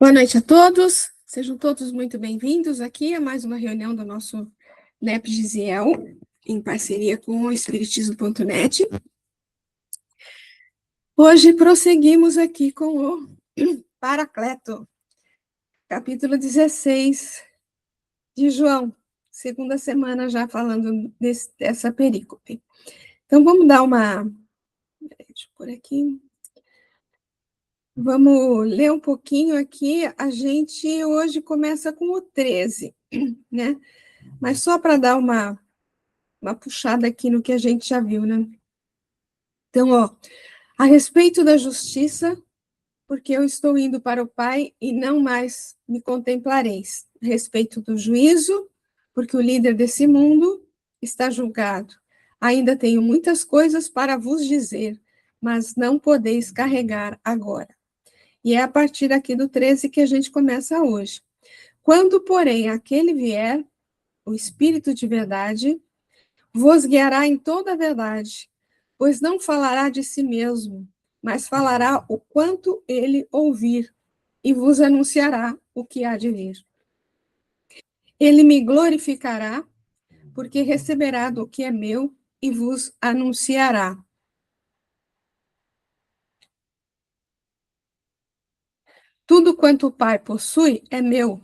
Boa noite a todos, sejam todos muito bem-vindos aqui a mais uma reunião do nosso NEP Gisiel, em parceria com o Espiritismo.net. Hoje prosseguimos aqui com o Paracleto, capítulo 16 de João, segunda semana já falando dessa perícope. Então vamos dar uma... Deixa eu pôr aqui... Vamos ler um pouquinho aqui. A gente hoje começa com o 13, né? Mas só para dar uma puxada aqui no que a gente já viu, né? Então, a respeito da justiça, porque eu estou indo para o Pai e não mais me contemplareis. A respeito do juízo, porque o líder desse mundo está julgado. Ainda tenho muitas coisas para vos dizer, mas não podeis carregar agora. E é a partir aqui do 13 que a gente começa hoje. Quando, porém, aquele vier, o Espírito de verdade, vos guiará em toda a verdade, pois não falará de si mesmo, mas falará o quanto ele ouvir, e vos anunciará o que há de vir. Ele me glorificará, porque receberá do que é meu e vos anunciará. Tudo quanto o Pai possui é meu.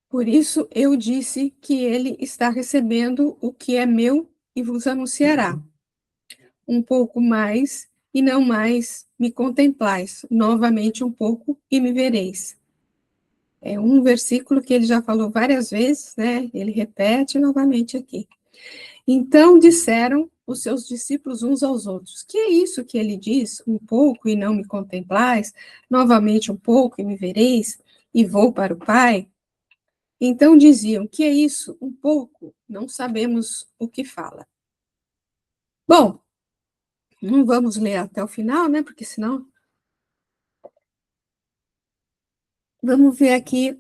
Por isso eu disse que ele está recebendo o que é meu e vos anunciará. Um pouco mais, e não mais me contemplais. Novamente um pouco, e me vereis. É um versículo que ele já falou várias vezes, né? Ele repete novamente aqui. Então disseram os seus discípulos uns aos outros: que é isso que ele diz? Um pouco e não me contemplais, novamente um pouco e me vereis, e vou para o Pai? Então diziam: que é isso? Um pouco? Não sabemos o que fala. Bom, não vamos ler até o final, né? Porque senão... Vamos ver aqui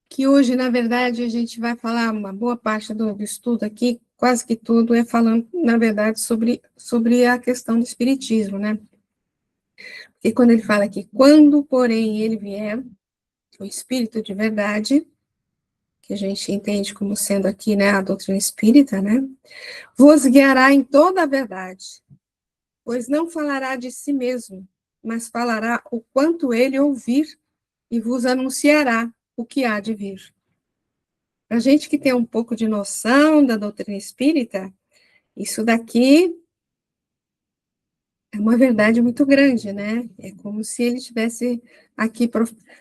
que hoje, na verdade, a gente vai falar uma boa parte do estudo aqui, quase que tudo é falando, na verdade, sobre a questão do espiritismo, né? E quando ele fala aqui, quando, porém, ele vier, o espírito de verdade, que a gente entende como sendo aqui, né, a doutrina espírita, né? Vos guiará em toda a verdade, pois não falará de si mesmo, mas falará o quanto ele ouvir e vos anunciará o que há de vir. A gente que tem um pouco de noção da doutrina espírita, isso daqui é uma verdade muito grande, né? É como se ele estivesse aqui,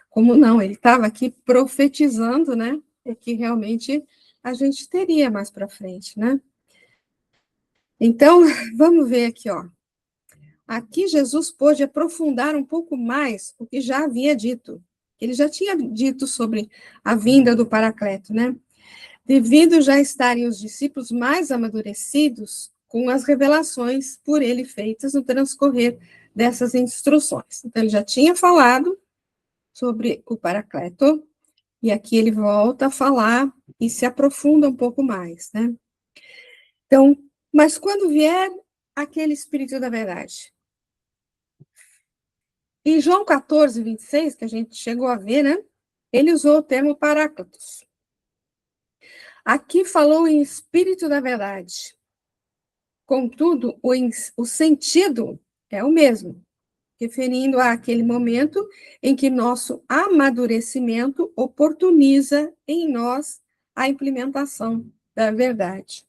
como não, ele estava aqui profetizando, né? O que realmente a gente teria mais para frente, né? Então, vamos ver aqui, ó. Aqui Jesus pôde aprofundar um pouco mais o que já havia dito. Ele já tinha dito sobre a vinda do Paracleto, né? Devido já estarem os discípulos mais amadurecidos com as revelações por ele feitas no transcorrer dessas instruções. Então, ele já tinha falado sobre o Paracleto, e aqui ele volta a falar e se aprofunda um pouco mais, né? Então, mas quando vier aquele Espírito da Verdade? Em João 14, 26, que a gente chegou a ver, né? Ele usou o termo Paráclitos. Aqui falou em Espírito da Verdade. Contudo, o sentido é o mesmo, referindo àquele momento em que nosso amadurecimento oportuniza em nós a implementação da verdade.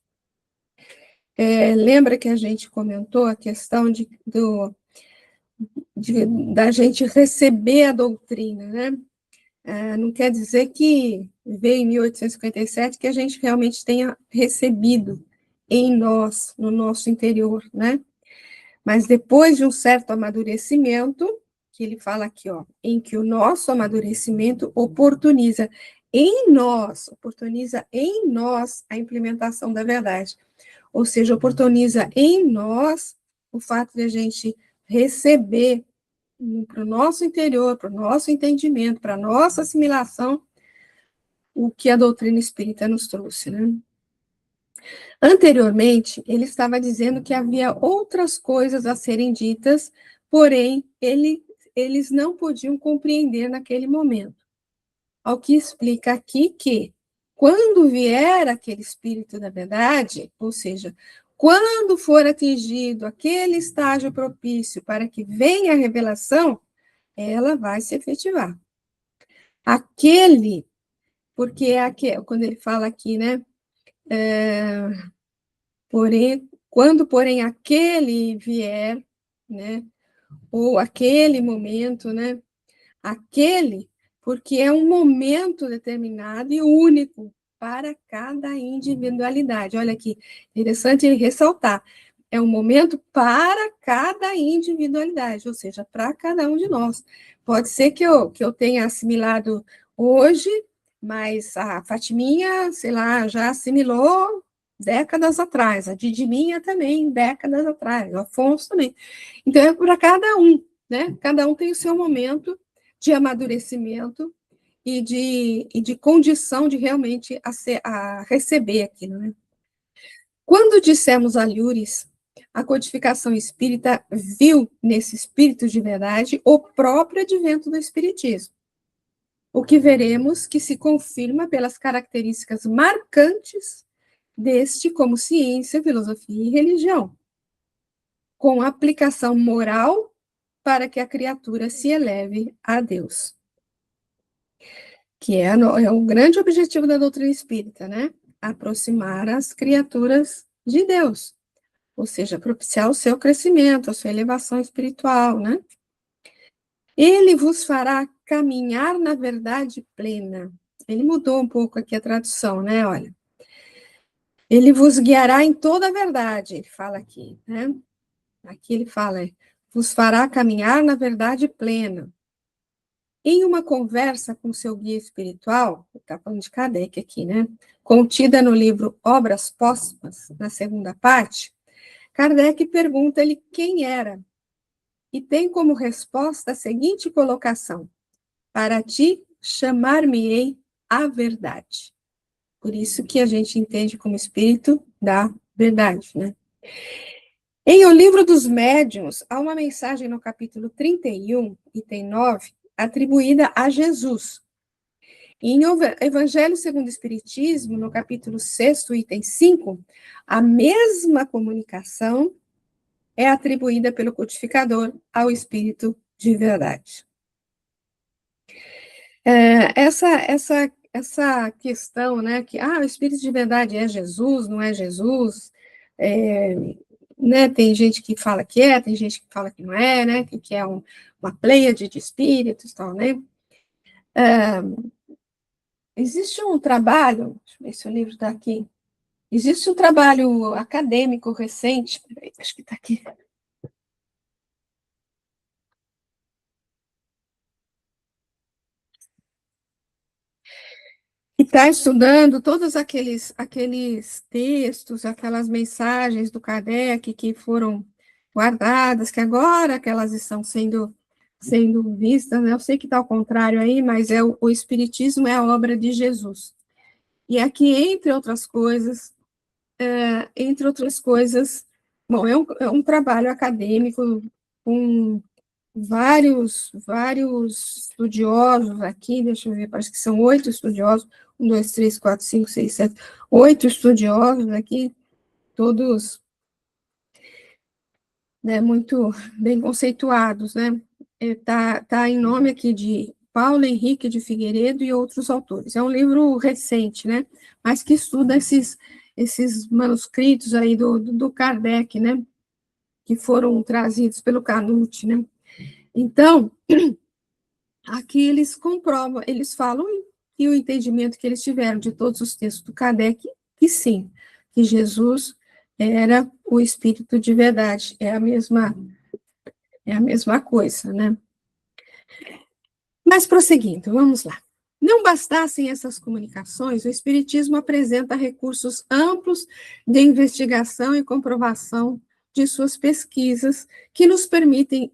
Lembra que a gente comentou a questão da gente receber a doutrina, né? Não quer dizer que veio em 1857 que a gente realmente tenha recebido em nós, no nosso interior, né? Mas depois de um certo amadurecimento, que ele fala aqui, ó, em que o nosso amadurecimento oportuniza em nós a implementação da verdade. Ou seja, oportuniza em nós o fato de a gente receber para o nosso interior, para o nosso entendimento, para a nossa assimilação, o que a doutrina espírita nos trouxe, né? Anteriormente, ele estava dizendo que havia outras coisas a serem ditas, porém, ele eles não podiam compreender naquele momento. Ao que explica aqui que, quando vier aquele Espírito da verdade, ou seja, quando for atingido aquele estágio propício para que venha a revelação, ela vai se efetivar. Aquele, porque é aquele, quando ele fala aqui, né? Porém, quando, porém, aquele vier, né? Ou aquele momento, né? Aquele, porque é um momento determinado e único para cada individualidade. Olha aqui, interessante ele ressaltar. É um momento para cada individualidade, ou seja, para cada um de nós. Pode ser que eu tenha assimilado hoje, mas a Fatiminha, sei lá, já assimilou décadas atrás, a Didiminha também, décadas atrás, o Afonso também. Então, é para cada um, né? Cada um tem o seu momento de amadurecimento e de condição de realmente a receber aquilo, né? Quando dissemos a Lures, a codificação espírita viu nesse espírito de verdade o próprio advento do espiritismo, o que veremos que se confirma pelas características marcantes deste como ciência, filosofia e religião, com aplicação moral para que a criatura se eleve a Deus. Que é o grande objetivo da doutrina espírita, né? Aproximar as criaturas de Deus, ou seja, propiciar o seu crescimento, a sua elevação espiritual, né? Ele vos fará caminhar na verdade plena. Ele mudou um pouco aqui a tradução, né? Olha. Ele vos guiará em toda a verdade, ele fala aqui, né? Aqui ele fala, vos fará caminhar na verdade plena. Em uma conversa com seu guia espiritual, está falando de Kardec aqui, né? Contida no livro Obras Póstumas, na segunda parte, Kardec pergunta-lhe quem era e tem como resposta a seguinte colocação: para ti chamar-me-ei a verdade. Por isso que a gente entende como espírito da verdade, né? Em O Livro dos Médiuns, há uma mensagem no capítulo 31, item 9, atribuída a Jesus. E em Evangelho segundo o Espiritismo, no capítulo 6, item 5, a mesma comunicação é atribuída pelo codificador ao Espírito de verdade. Essa questão, né, que o Espírito de verdade é Jesus, não é Jesus, né, tem gente que fala que é, tem gente que fala que não é, né, que é uma pleiade de espíritos, tal, né. Existe um trabalho, deixa eu ver se o livro está aqui, existe um trabalho acadêmico recente, peraí, acho que está aqui. E está estudando todos aqueles textos, aquelas mensagens do Kardec que foram guardadas, que agora que elas estão sendo vistas, né? Eu sei que está ao contrário aí, mas o Espiritismo é a obra de Jesus. E aqui, entre outras coisas, bom, é um trabalho acadêmico com vários estudiosos aqui, deixa eu ver, parece que são 8 estudiosos, 1, 2, 3, 4, 5, 6, 7, 8 estudiosos aqui, todos, né, muito bem conceituados, né? Tá em nome aqui de Paulo Henrique de Figueiredo e outros autores. É um livro recente, né? Mas que estuda esses manuscritos aí do Kardec, né? Que foram trazidos pelo Canute, né? Então, aqui eles comprovam, eles falam que o entendimento que eles tiveram de todos os textos do Kardec, que sim, que Jesus era o Espírito de verdade, é a mesma coisa, né? Mas prosseguindo, vamos lá. Não bastassem essas comunicações, o Espiritismo apresenta recursos amplos de investigação e comprovação de suas pesquisas, que nos permitem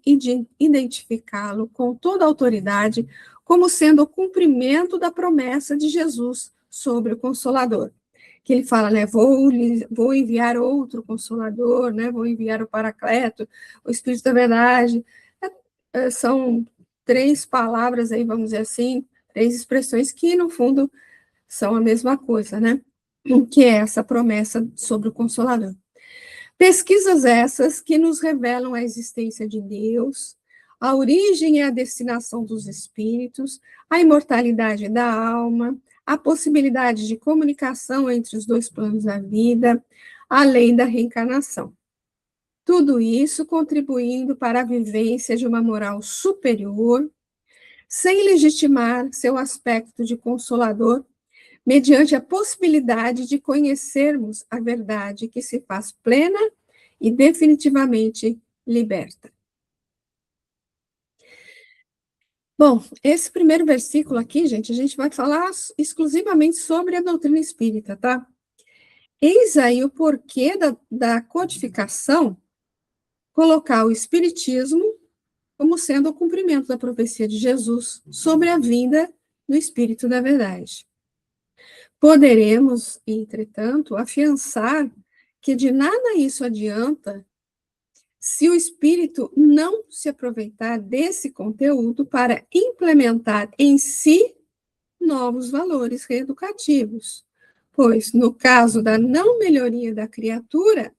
identificá-lo com toda autoridade como sendo o cumprimento da promessa de Jesus sobre o Consolador. Que ele fala, né, vou enviar outro Consolador, né, vou enviar o Paracleto, o Espírito da Verdade. são 3 palavras aí, vamos dizer assim, 3 expressões que, no fundo, são a mesma coisa, né? Que é essa promessa sobre o Consolador. Pesquisas essas que nos revelam a existência de Deus, a origem e a destinação dos espíritos, a imortalidade da alma, a possibilidade de comunicação entre os 2 planos da vida, a lei da reencarnação. Tudo isso contribuindo para a vivência de uma moral superior, sem legitimar seu aspecto de consolador, mediante a possibilidade de conhecermos a verdade que se faz plena e definitivamente liberta. Bom, esse primeiro versículo aqui, gente, a gente vai falar exclusivamente sobre a doutrina espírita, tá? Eis aí o porquê da codificação colocar o espiritismo como sendo o cumprimento da profecia de Jesus sobre a vinda do Espírito da Verdade. Poderemos, entretanto, afiançar que de nada isso adianta se o espírito não se aproveitar desse conteúdo para implementar em si novos valores reeducativos, pois, no caso da não melhoria da criatura,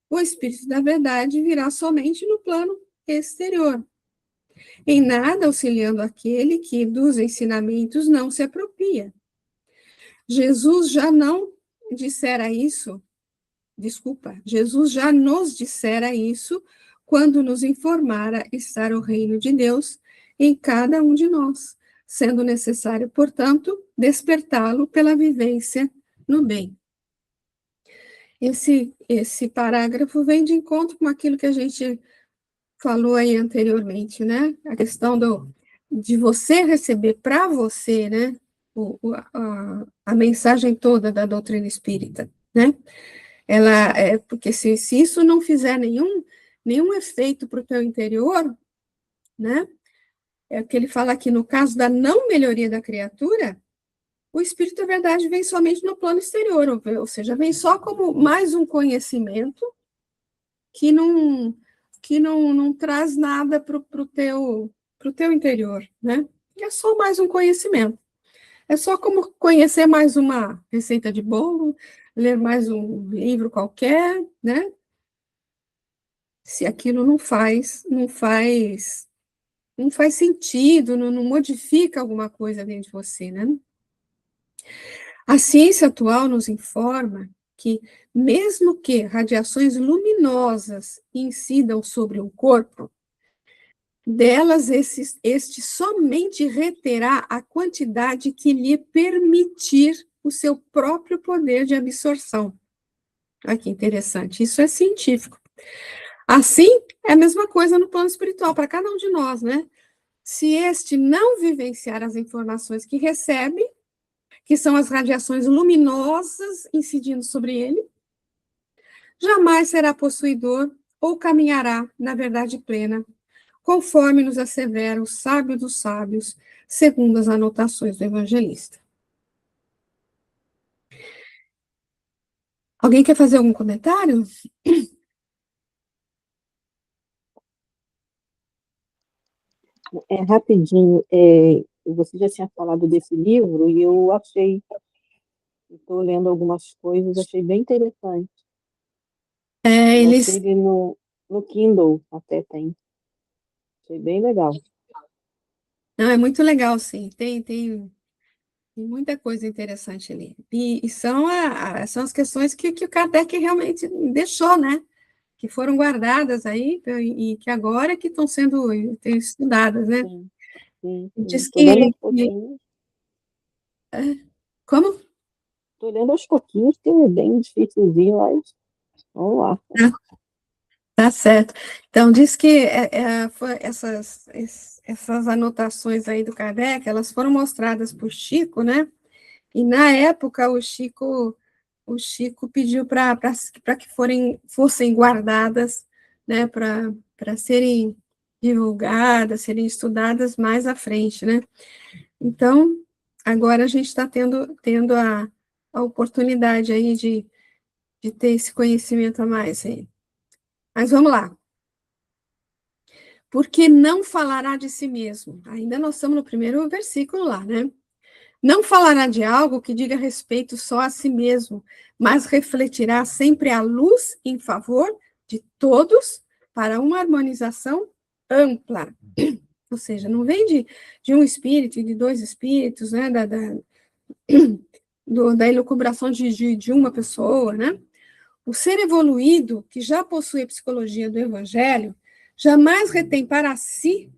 o espírito da verdade virá somente no plano exterior, em nada auxiliando aquele que dos ensinamentos não se apropria. Jesus já não dissera isso, Jesus já nos dissera isso quando nos informara estar o reino de Deus em cada um de nós, sendo necessário, portanto, despertá-lo pela vivência no bem. Esse parágrafo vem de encontro com aquilo que a gente falou aí anteriormente, né? A questão de você receber para você, né? A mensagem toda da doutrina espírita, né? Ela porque se isso não fizer nenhum efeito para o teu interior, né? É o que ele fala aqui no caso da não melhoria da criatura, o Espírito da Verdade vem somente no plano exterior, ou seja, vem só como mais um conhecimento que não traz nada para o teu interior, né? É só mais um conhecimento. É só como conhecer mais uma receita de bolo, ler mais um livro qualquer, né? Se aquilo não faz sentido, não modifica alguma coisa dentro de você, né? A ciência atual nos informa que, mesmo que radiações luminosas incidam sobre o corpo, delas este somente reterá a quantidade que lhe permitir o seu próprio poder de absorção. Olha que interessante, isso é científico. Assim, é a mesma coisa no plano espiritual, para cada um de nós, né? Se este não vivenciar as informações que recebe, que são as radiações luminosas incidindo sobre ele, jamais será possuidor ou caminhará na verdade plena, conforme nos assevera o sábio dos sábios, segundo as anotações do evangelista. Alguém quer fazer algum comentário? Rapidinho, você já tinha falado desse livro e eu estou lendo algumas coisas, achei bem interessante. Eu achei ele no Kindle, até tem. Achei bem legal. Não, é muito legal, sim. Tem muita coisa interessante ali. E são as questões que o Kardec realmente deixou, né? Que foram guardadas aí e que agora que estão sendo estudadas, né? Sim, sim, sim. Diz Estou lendo que... aos pouquinhos. Como? Estou lendo aos pouquinhos, que é bem dificilzinho, mas vamos lá. Tá certo. Então, diz que essas anotações aí do Kardec, elas foram mostradas por Chico, né? E na época o Chico pediu para que fossem guardadas, né? Para serem divulgadas, serem estudadas mais à frente, né? Então, agora a gente está tendo a oportunidade aí de ter esse conhecimento a mais aí. Mas vamos lá. porque não falará de si mesmo. Ainda nós estamos no primeiro versículo lá, né? Não falará de algo que diga respeito só a si mesmo, mas refletirá sempre a luz em favor de todos para uma harmonização ampla. Ou seja, não vem de um espírito e de dois espíritos, né? Da elucubração de uma pessoa, né? O ser evoluído, que já possui a psicologia do Evangelho, jamais retém para si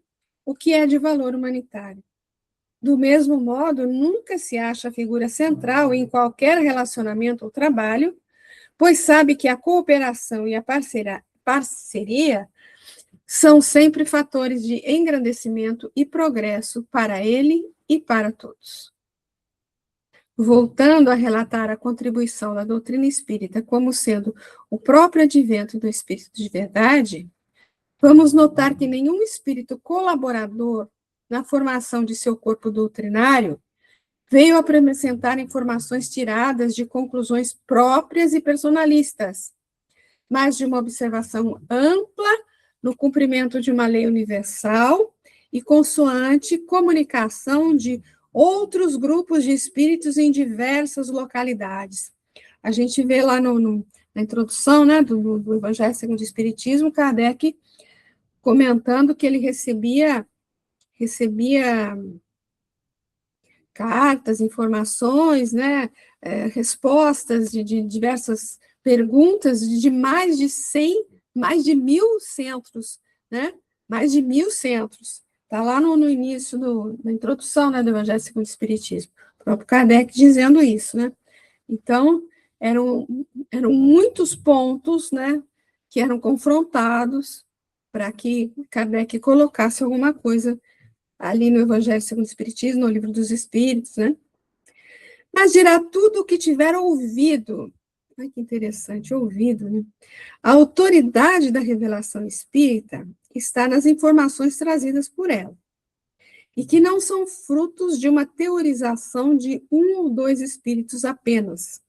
o que é de valor humanitário. Do mesmo modo, nunca se acha a figura central em qualquer relacionamento ou trabalho, pois sabe que a cooperação e a parceria são sempre fatores de engrandecimento e progresso para ele e para todos. Voltando a relatar a contribuição da doutrina espírita como sendo o próprio advento do espírito de verdade, vamos notar que nenhum espírito colaborador na formação de seu corpo doutrinário veio apresentar informações tiradas de conclusões próprias e personalistas, mas de uma observação ampla no cumprimento de uma lei universal e consoante comunicação de outros grupos de espíritos em diversas localidades. A gente vê lá na introdução, né, do Evangelho segundo o Espiritismo, Kardec comentando que ele recebia cartas, informações, né, respostas de diversas perguntas de mais de 100, mais de 1.000 centros, né, mais de 1.000 centros. Está lá no início, na introdução, né, do Evangelho segundo o Espiritismo, o próprio Kardec dizendo isso, né. Então, eram muitos pontos, né, que eram confrontados para que Kardec colocasse alguma coisa ali no Evangelho segundo o Espiritismo, no Livro dos Espíritos, né? Mas dirá tudo o que tiver ouvido. Ai, que interessante, ouvido, né? A autoridade da revelação espírita está nas informações trazidas por ela, e que não são frutos de uma teorização de um ou dois espíritos apenas,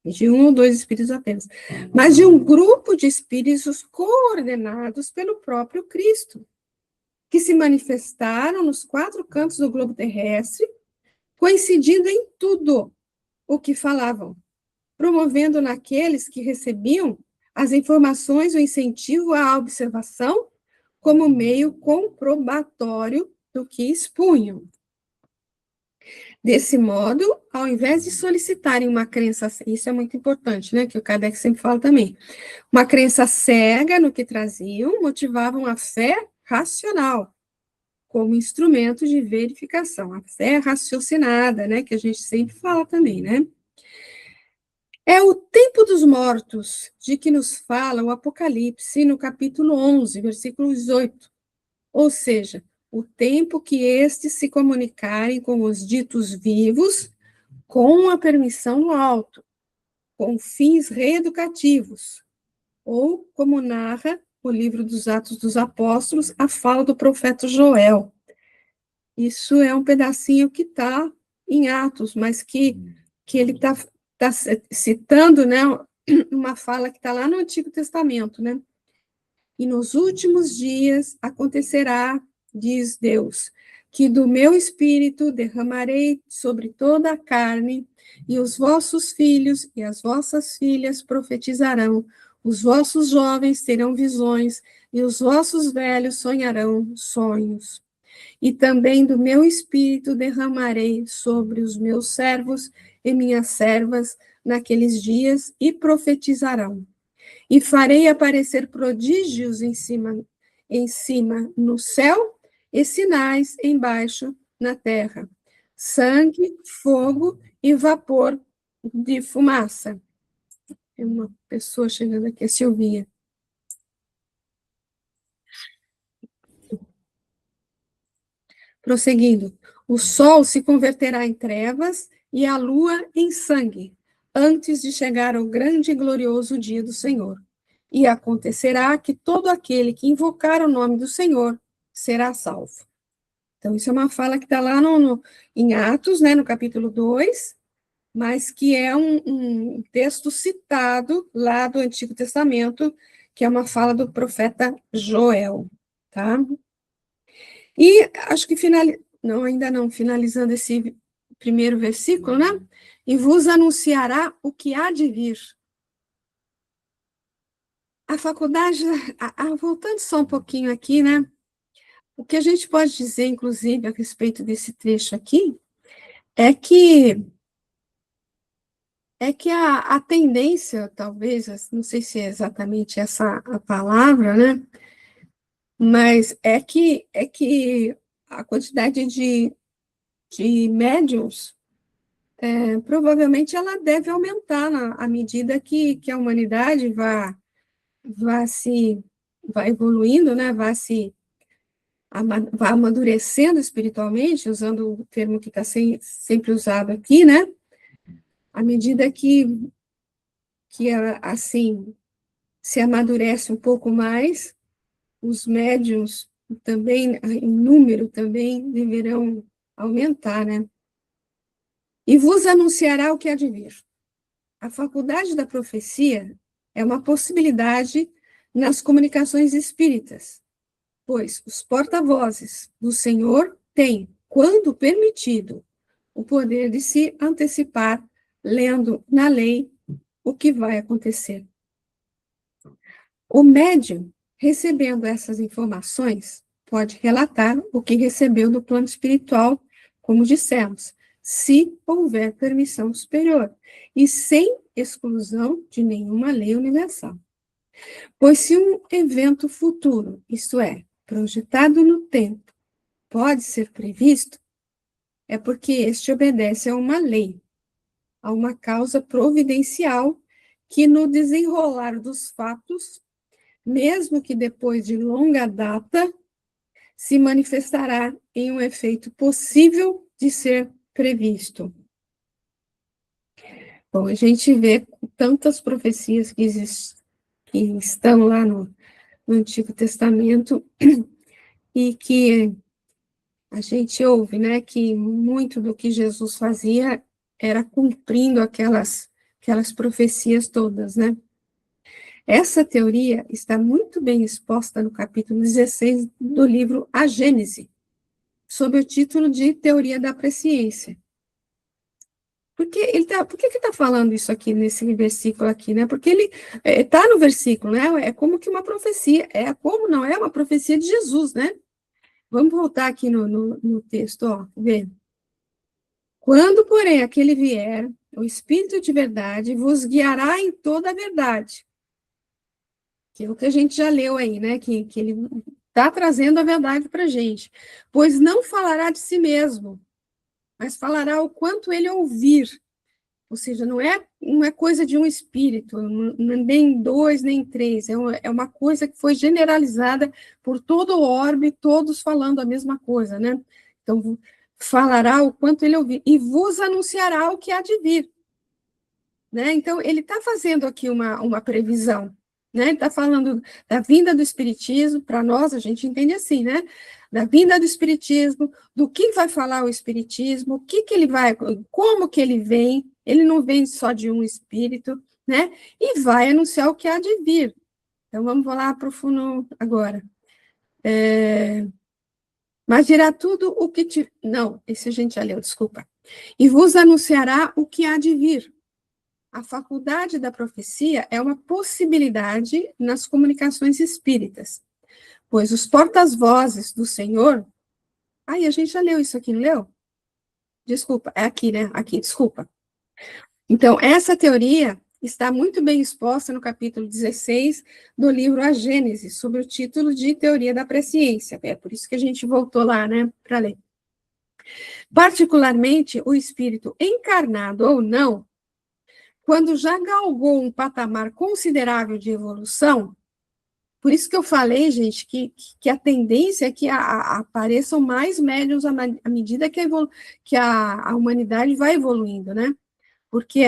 de um ou dois espíritos apenas, mas de um grupo de espíritos coordenados pelo próprio Cristo, que se manifestaram nos 4 cantos do globo terrestre, coincidindo em tudo o que falavam, promovendo naqueles que recebiam as informações o incentivo à observação como meio comprobatório do que expunham. Desse modo, ao invés de solicitarem uma crença, isso é muito importante, né, que o Kardec sempre fala também, uma crença cega no que traziam, motivavam a fé racional, como instrumento de verificação, a fé raciocinada, né, que a gente sempre fala também, né. É o tempo dos mortos, de que nos fala o Apocalipse, no capítulo 11, versículo 18, ou seja, o tempo que estes se comunicarem com os ditos vivos, com a permissão do alto, com fins reeducativos, ou, como narra o livro dos Atos dos Apóstolos, a fala do profeta Joel. Isso é um pedacinho que está em Atos, mas que ele está citando, né, uma fala que está lá no Antigo Testamento, né? E nos últimos dias acontecerá, diz Deus, que do meu espírito derramarei sobre toda a carne, e os vossos filhos e as vossas filhas profetizarão, os vossos jovens terão visões, e os vossos velhos sonharão sonhos. E também do meu espírito derramarei sobre os meus servos e minhas servas naqueles dias, e profetizarão. E farei aparecer prodígios em cima no céu, e sinais embaixo na terra: sangue, fogo e vapor de fumaça. Tem uma pessoa chegando aqui, a Silvinha. Prosseguindo, o sol se converterá em trevas e a lua em sangue, antes de chegar ao grande e glorioso dia do Senhor. E acontecerá que todo aquele que invocar o nome do Senhor será salvo. Então, isso é uma fala que está lá em Atos, né, no capítulo 2, mas que é um texto citado lá do Antigo Testamento, que é uma fala do profeta Joel. tá? E acho que ainda não, finalizando esse primeiro versículo, né? E vos anunciará o que há de vir. A faculdade, voltando só um pouquinho aqui, né? O que a gente pode dizer, inclusive, a respeito desse trecho aqui, é que a tendência, talvez, não sei se é exatamente essa a palavra, né? Mas é que a quantidade de médiums, provavelmente ela deve aumentar à medida que a humanidade vai evoluindo, né? Vai amadurecendo espiritualmente, usando o termo que está sempre usado aqui, né? À medida que assim, se amadurece um pouco mais, os médiuns também, em número também, deverão aumentar, né? E vos anunciará o que há de vir. A faculdade da profecia é uma possibilidade nas comunicações espíritas, pois os porta-vozes do Senhor têm, quando permitido, o poder de se antecipar, lendo na lei o que vai acontecer. O médium, recebendo essas informações, pode relatar o que recebeu do plano espiritual, como dissemos, se houver permissão superior, e sem exclusão de nenhuma lei universal. Pois se um evento futuro, isto é, projetado no tempo, pode ser previsto, é porque este obedece a uma lei, a uma causa providencial que no desenrolar dos fatos, mesmo que depois de longa data, se manifestará em um efeito possível de ser previsto. Bom, a gente vê tantas profecias que estão lá no Antigo Testamento e que a gente ouve, né, que muito do que Jesus fazia era cumprindo aquelas profecias todas, né? Essa teoria está muito bem exposta no capítulo 16 do livro A Gênese, sob o título de Teoria da Presciência. Por que está falando isso aqui nesse versículo aqui, né? Porque ele está no versículo, né? É como que uma profecia, não é uma profecia de Jesus, né? Vamos voltar aqui no texto, ó, vê. Quando, porém, aquele vier, o Espírito de verdade vos guiará em toda a verdade. Que é o que a gente já leu aí, né? Que ele está trazendo a verdade para a gente. Pois não falará de si mesmo, mas falará o quanto ele ouvir. Ou seja, não é coisa de um espírito, nem dois, nem três. É uma coisa que foi generalizada por todo o orbe, todos falando a mesma coisa, né? Então, falará o quanto ele ouvir, e vos anunciará o que há de vir. Né? Então, ele está fazendo aqui uma previsão, né? Ele está falando da vinda do Espiritismo, para nós, a gente entende assim, né? Da vinda do Espiritismo, do que vai falar o Espiritismo, o que ele vai, como que ele não vem só de um espírito, né? E vai anunciar o que há de vir. Então, vamos lá para o fundo agora. Mas dirá tudo o que Não, esse a gente já leu, desculpa. E vos anunciará o que há de vir. A faculdade da profecia é uma possibilidade nas comunicações espíritas, pois os porta-vozes do Senhor... a gente já leu isso aqui, não leu? Desculpa, é aqui, né? Aqui, desculpa. Então, essa teoria está muito bem exposta no capítulo 16 do livro A Gênese, sob o título de Teoria da Presciência. É por isso que a gente voltou lá, né, para ler. Particularmente, o espírito encarnado ou não, quando já galgou um patamar considerável de evolução, por isso que eu falei, gente, que a tendência é que apareçam mais médiuns à medida que a humanidade vai evoluindo, né? Porque,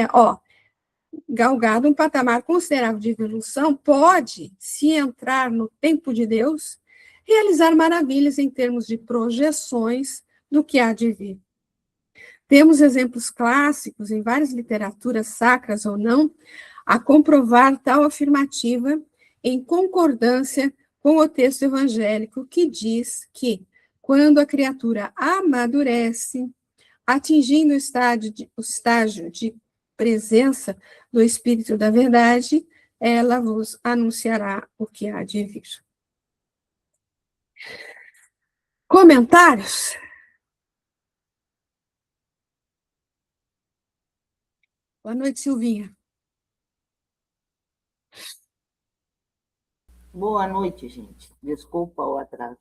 galgado um patamar considerável de evolução, pode, se entrar no tempo de Deus, realizar maravilhas em termos de projeções do que há de vir. Temos exemplos clássicos em várias literaturas sacras ou não, a comprovar tal afirmativa em concordância com o texto evangélico que diz que, quando a criatura amadurece, atingindo o estágio de presença do Espírito da Verdade, ela vos anunciará o que há de vir. Comentários? Boa noite, Silvinha. Boa noite, gente. Desculpa o atraso.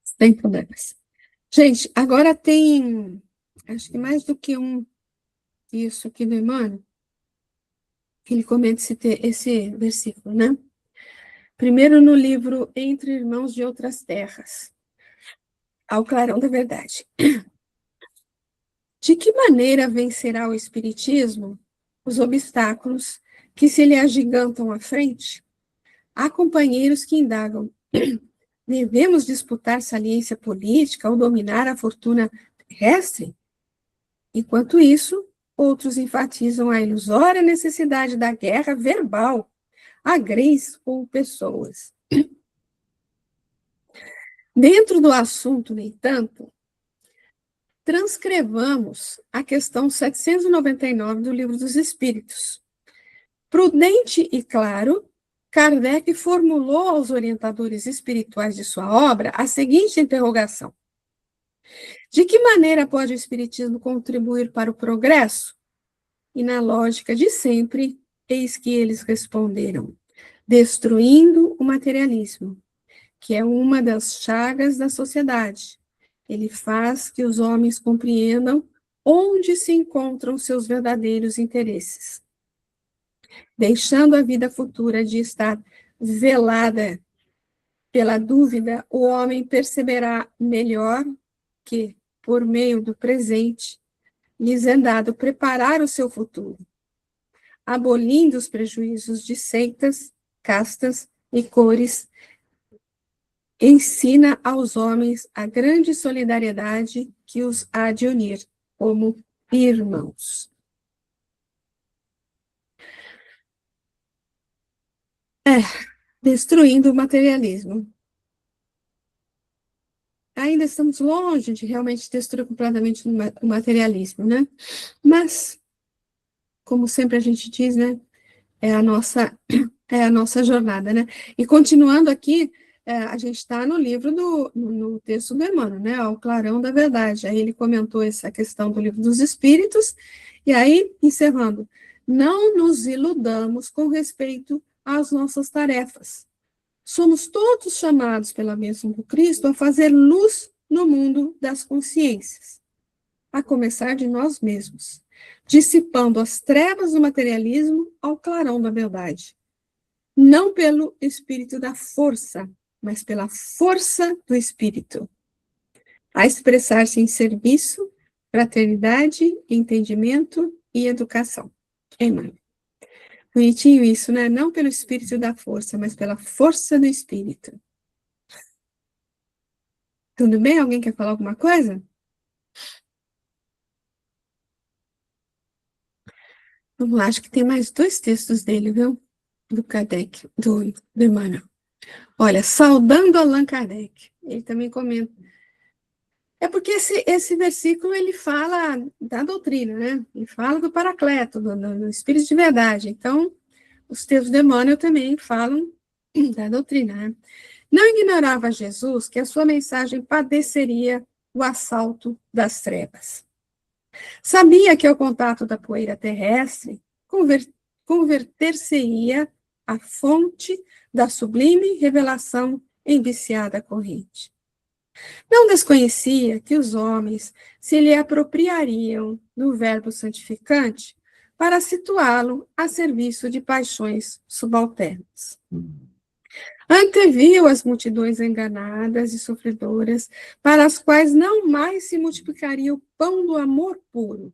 Sem problemas. Gente, agora tem, acho que mais do que um isso aqui do Emmanuel, que ele comenta esse versículo, né? Primeiro no livro Entre Irmãos de Outras Terras, ao clarão da verdade. De que maneira vencerá o Espiritismo os obstáculos que se lhe agigantam à frente? Há companheiros que indagam: devemos disputar saliência política ou dominar a fortuna terrestre? Enquanto isso, outros enfatizam a ilusória necessidade da guerra verbal, agris ou pessoas. Dentro do assunto, no entanto, transcrevamos a questão 799 do Livro dos Espíritos. Prudente e claro, Kardec formulou aos orientadores espirituais de sua obra a seguinte interrogação: de que maneira pode o Espiritismo contribuir para o progresso? E na lógica de sempre, eis que eles responderam: destruindo o materialismo, que é uma das chagas da sociedade. Ele faz que os homens compreendam onde se encontram seus verdadeiros interesses. Deixando a vida futura de estar velada pela dúvida, o homem perceberá melhor que, por meio do presente, lhes é dado preparar o seu futuro, abolindo os prejuízos de seitas, castas e cores. Ensina aos homens a grande solidariedade que os há de unir como irmãos. Destruindo o materialismo. Ainda estamos longe de realmente destruir completamente o materialismo, né? Mas, como sempre a gente diz, né? É a nossa jornada, né? E continuando aqui, a gente está no livro no texto do Emmanuel, né? Ao clarão da verdade. Aí ele comentou essa questão do Livro dos Espíritos, e aí, encerrando, não nos iludamos com respeito às nossas tarefas. Somos todos chamados pela bênção do Cristo a fazer luz no mundo das consciências, a começar de nós mesmos, dissipando as trevas do materialismo ao clarão da verdade. Não pelo espírito da força, mas pela força do espírito. A expressar-se em serviço, fraternidade, entendimento e educação. Emmanuel. Bonitinho isso, né? Não pelo espírito da força, mas pela força do espírito. Tudo bem? Alguém quer falar alguma coisa? Vamos lá, acho que tem mais 2 textos dele, viu? Do Kardec, do Emmanuel. Olha, saudando Allan Kardec. Ele também comenta. É porque esse versículo, ele fala da doutrina, né? Ele fala do Paracleto, do Espírito de Verdade. Então, os textos de Emmanuel também falam da doutrina, né? Não ignorava Jesus que a sua mensagem padeceria o assalto das trevas. Sabia que ao contato da poeira terrestre, converter-se-ia a fonte da sublime revelação em viciada corrente. Não desconhecia que os homens se lhe apropriariam do verbo santificante para situá-lo a serviço de paixões subalternas. Anteviu as multidões enganadas e sofredoras, para as quais não mais se multiplicaria o pão do amor puro,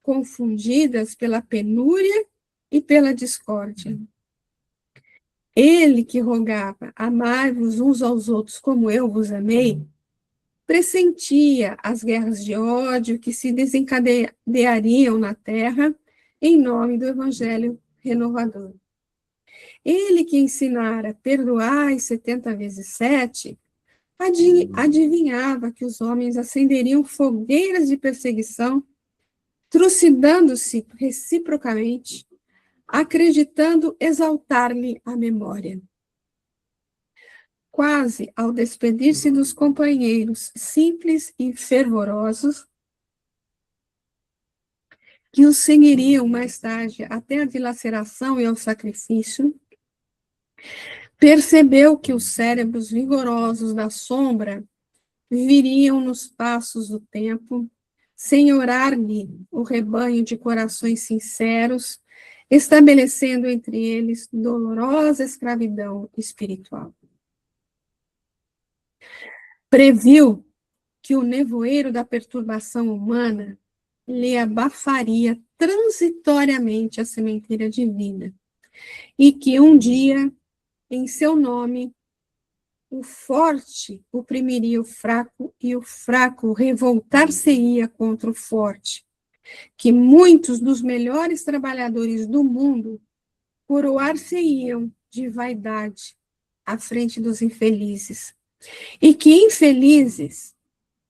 confundidas pela penúria e pela discórdia. Ele que rogava: amai-vos uns aos outros como eu vos amei, pressentia as guerras de ódio que se desencadeariam na terra em nome do Evangelho renovador. Ele que ensinara perdoai 70 vezes 7, adivinhava que os homens acenderiam fogueiras de perseguição, trucidando-se reciprocamente, acreditando exaltar-lhe a memória. Quase ao despedir-se dos companheiros simples e fervorosos, que os seguiriam mais tarde até a dilaceração e ao sacrifício, percebeu que os cérebros vigorosos da sombra viriam nos passos do tempo, senhorar-lhe o rebanho de corações sinceros, estabelecendo entre eles dolorosa escravidão espiritual. Previu que o nevoeiro da perturbação humana lhe abafaria transitoriamente a sementeira divina, e que um dia, em seu nome, o forte oprimiria o fraco e o fraco revoltar-se-ia contra o forte, que muitos dos melhores trabalhadores do mundo coroar-se-iam de vaidade à frente dos infelizes, e que infelizes,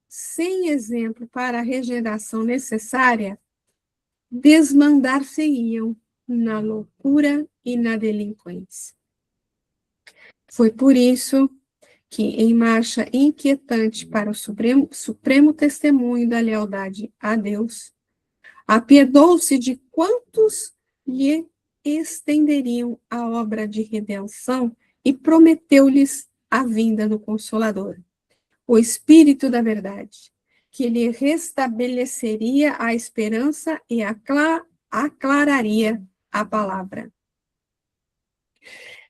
sem exemplo para a regeneração necessária, desmandar-se-iam na loucura e na delinquência. Foi por isso que, em marcha inquietante para o supremo testemunho da lealdade a Deus, apiedou-se de quantos lhe estenderiam a obra de redenção e prometeu-lhes a vinda do Consolador, o Espírito da Verdade, que lhe restabeleceria a esperança e aclararia a palavra.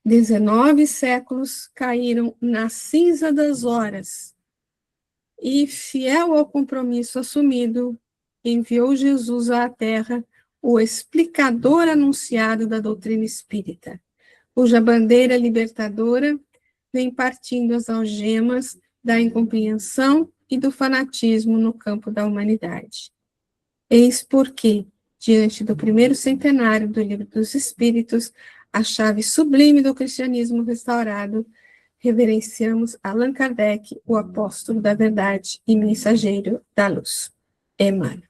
19 séculos caíram na cinza das horas, e, fiel ao compromisso assumido, enviou Jesus à Terra o explicador anunciado da doutrina espírita, cuja bandeira libertadora vem partindo as algemas da incompreensão e do fanatismo no campo da humanidade. Eis porque, diante do primeiro centenário do Livro dos Espíritos, a chave sublime do cristianismo restaurado, reverenciamos Allan Kardec, o apóstolo da verdade e mensageiro da luz. Emmanuel.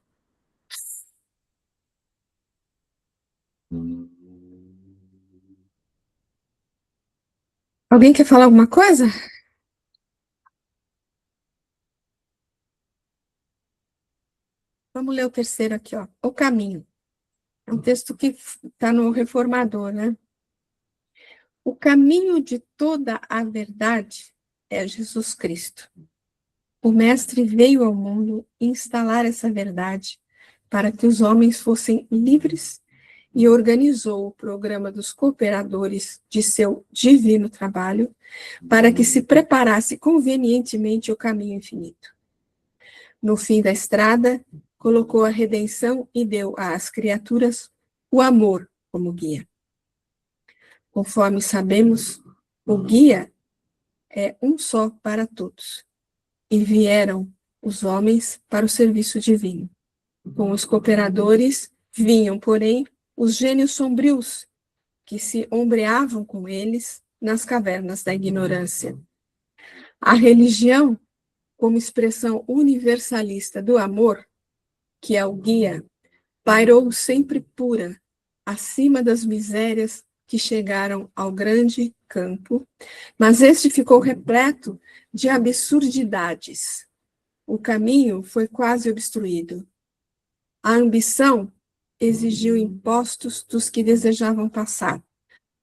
Alguém quer falar alguma coisa? Vamos ler o terceiro aqui, ó. O caminho. É um texto que está no Reformador, né? O caminho de toda a verdade é Jesus Cristo. O Mestre veio ao mundo instalar essa verdade para que os homens fossem livres e organizou o programa dos cooperadores de seu divino trabalho para que se preparasse convenientemente o caminho infinito. No fim da estrada, colocou a redenção e deu às criaturas o amor como guia. Conforme sabemos, o guia é um só para todos, e vieram os homens para o serviço divino. Com os cooperadores vinham, porém, os gênios sombrios, que se ombreavam com eles nas cavernas da ignorância. A religião, como expressão universalista do amor, que é o guia, pairou sempre pura, acima das misérias que chegaram ao grande campo, mas este ficou repleto de absurdidades. O caminho foi quase obstruído. A ambição exigiu impostos dos que desejavam passar.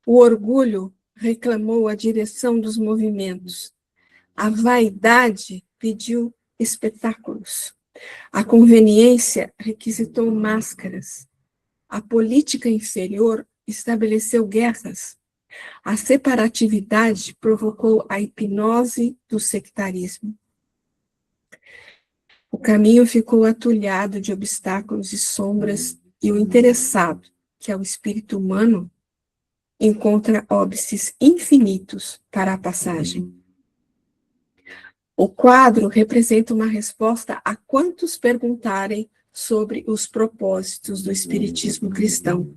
O orgulho reclamou a direção dos movimentos. A vaidade pediu espetáculos. A conveniência requisitou máscaras. A política inferior estabeleceu guerras. A separatividade provocou a hipnose do sectarismo. O caminho ficou atulhado de obstáculos e sombras, e o interessado, que é o espírito humano, encontra óbices infinitos para a passagem. O quadro representa uma resposta a quantos perguntarem sobre os propósitos do espiritismo cristão.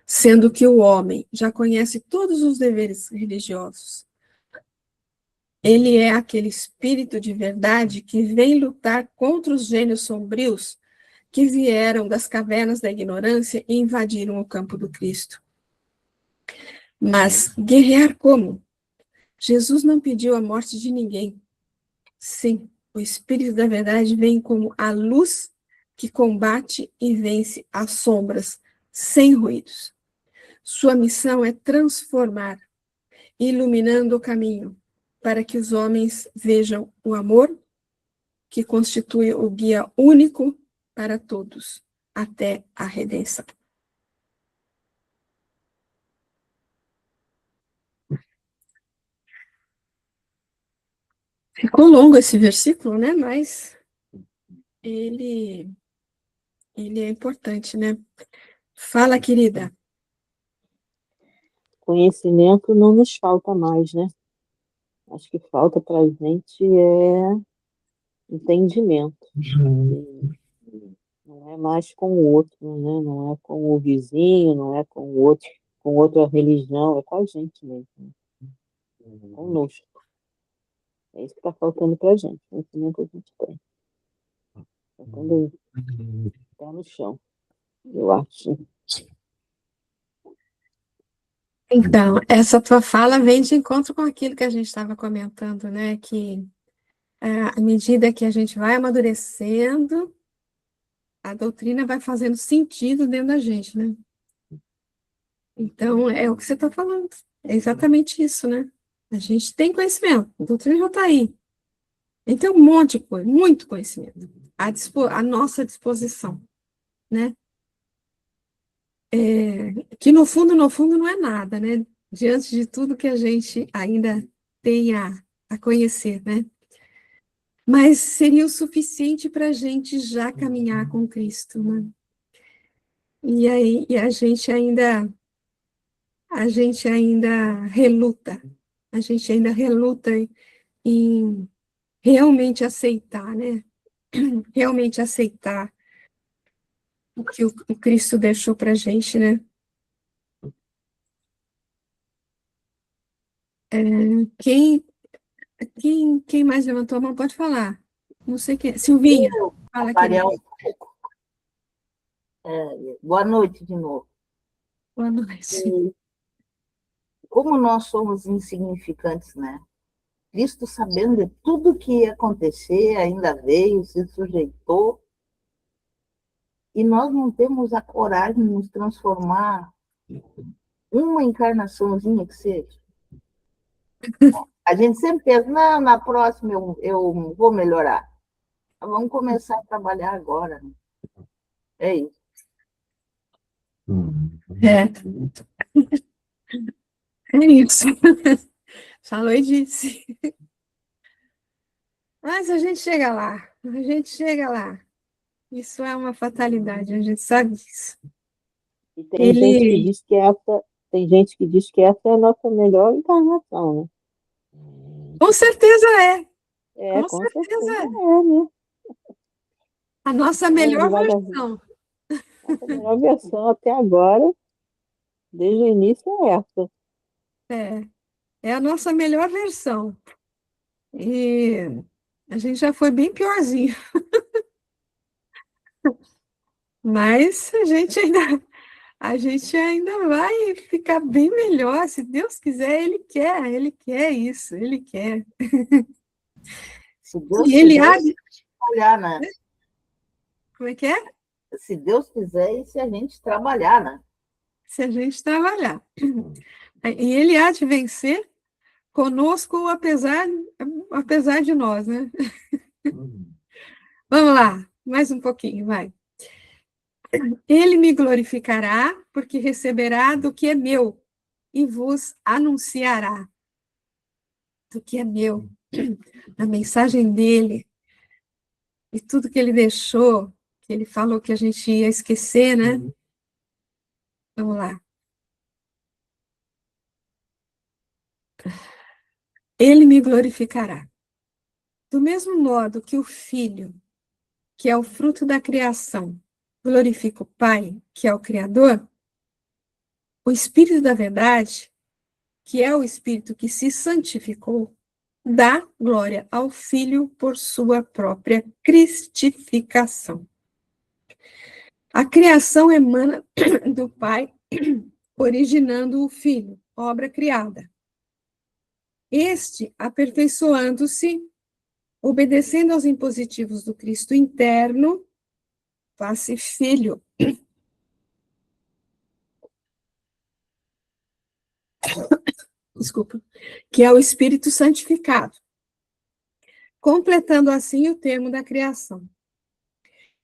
sendo que o homem já conhece todos os deveres religiosos. Ele é aquele espírito de verdade que vem lutar contra os gênios sombrios que vieram das cavernas da ignorância e invadiram o campo do Cristo. Mas guerrear como? Jesus não pediu a morte de ninguém. Sim, o Espírito da Verdade vem como a luz que combate e vence as sombras, sem ruídos. Sua missão é transformar, iluminando o caminho, para que os homens vejam o amor, que constitui o guia único para todos, até a redenção. Ficou longo esse versículo, né? Mas ele é importante, né? Fala, querida. Conhecimento não nos falta mais, né? Acho que falta para a gente entendimento. Não é mais com o outro, né? Não é com o vizinho, não é com o outro, com outra religião, é com a gente mesmo, né? Conosco. É isso que está faltando para a gente, o conhecimento que a gente tem. Faltando pé no chão, eu acho. Então, essa tua fala vem de encontro com aquilo que a gente estava comentando, né? Que à medida que a gente vai amadurecendo, a doutrina vai fazendo sentido dentro da gente, né? Então, é o que você está falando. É exatamente isso, né? A gente tem conhecimento, a doutrina já está aí. A gente tem um monte de coisa, muito conhecimento à nossa disposição, né? Que no fundo não é nada, né? Diante de tudo que a gente ainda tem a conhecer, né? Mas seria o suficiente para a gente já caminhar com Cristo, né? E aí a gente ainda reluta, em realmente aceitar, né? Realmente aceitar o que o Cristo deixou para a gente, né? Quem mais levantou a mão pode falar. Não sei quem. Silvinha, fala, querida. Boa noite de novo. Boa noite. Como nós somos insignificantes, né? Cristo, sabendo de tudo que ia acontecer, ainda veio, se sujeitou, e nós não temos a coragem de nos transformar uma encarnaçãozinha que seja. A gente sempre pensa, não, na próxima eu vou melhorar. Vamos começar a trabalhar agora. Né? É isso. É isso. Falou e disse. Mas a gente chega lá. Isso é uma fatalidade, a gente sabe disso. E tem gente que diz que essa é a nossa melhor encarnação, né? Com certeza é. Com certeza é, né? A nossa melhor versão. A melhor versão até agora, desde o início, é essa. É a nossa melhor versão. E a gente já foi bem piorzinho. Mas a gente ainda vai ficar bem melhor, se Deus quiser, Ele quer isso, Ele quer. Se Deus e Ele quiser, há de... trabalhar, né? Como é que é? Se Deus quiser, e se a gente trabalhar, né? Se a gente trabalhar. E Ele há de vencer conosco, apesar de nós, né? Vamos lá, mais um pouquinho, vai. Ele me glorificará, porque receberá do que é meu, e vos anunciará do que é meu, a mensagem dele, e tudo que ele deixou, que ele falou que a gente ia esquecer, né? Vamos lá. Ele me glorificará. Do mesmo modo que o Filho, que é o fruto da criação, glorifica o Pai, que é o Criador, O Espírito da verdade, que é o Espírito que se santificou, dá glória ao Filho por sua própria cristificação. A criação emana do Pai, originando o Filho, obra criada. Este, aperfeiçoando-se, obedecendo aos impositivos do Cristo interno, faz-se Filho. Desculpa. Que é o Espírito santificado, completando assim o termo da criação.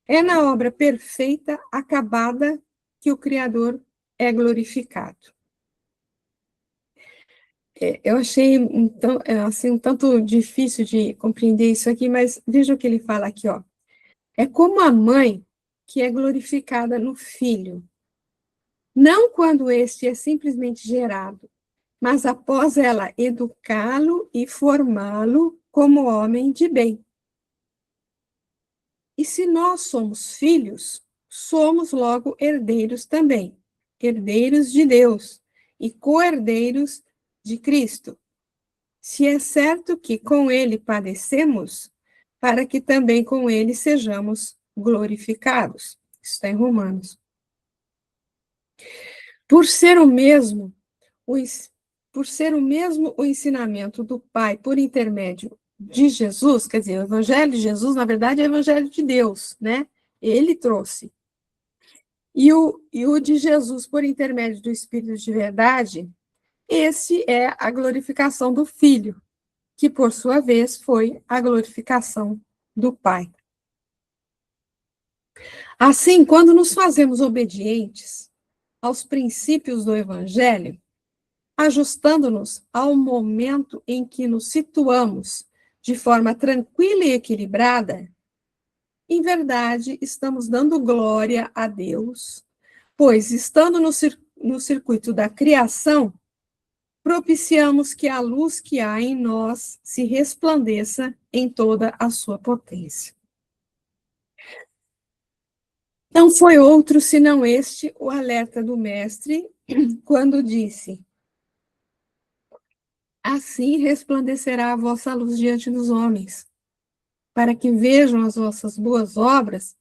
É na obra perfeita, acabada, que o Criador é glorificado. Eu achei então, assim, um tanto difícil de compreender isso aqui, mas veja o que ele fala aqui, ó. É como a mãe que é glorificada no filho, não quando este é simplesmente gerado, mas após ela educá-lo e formá-lo como homem de bem. E se nós somos filhos, somos logo herdeiros também, herdeiros de Deus e co-herdeiros de Cristo. Se é certo que com ele padecemos, para que também com ele sejamos glorificados. Isso está em Romanos. Por ser o mesmo o ensinamento do Pai por intermédio de Jesus, quer dizer, o Evangelho de Jesus, na verdade, é o Evangelho de Deus, né? Ele trouxe. E o de Jesus por intermédio do Espírito de verdade, esse é a glorificação do Filho, que, por sua vez, foi a glorificação do Pai. Assim, quando nos fazemos obedientes aos princípios do Evangelho, ajustando-nos ao momento em que nos situamos de forma tranquila e equilibrada, em verdade, estamos dando glória a Deus, pois, estando no circuito da criação, propiciamos que a luz que há em nós se resplandeça em toda a sua potência. Não foi outro senão este o alerta do Mestre, quando disse: assim resplandecerá a vossa luz diante dos homens, para que vejam as vossas boas obras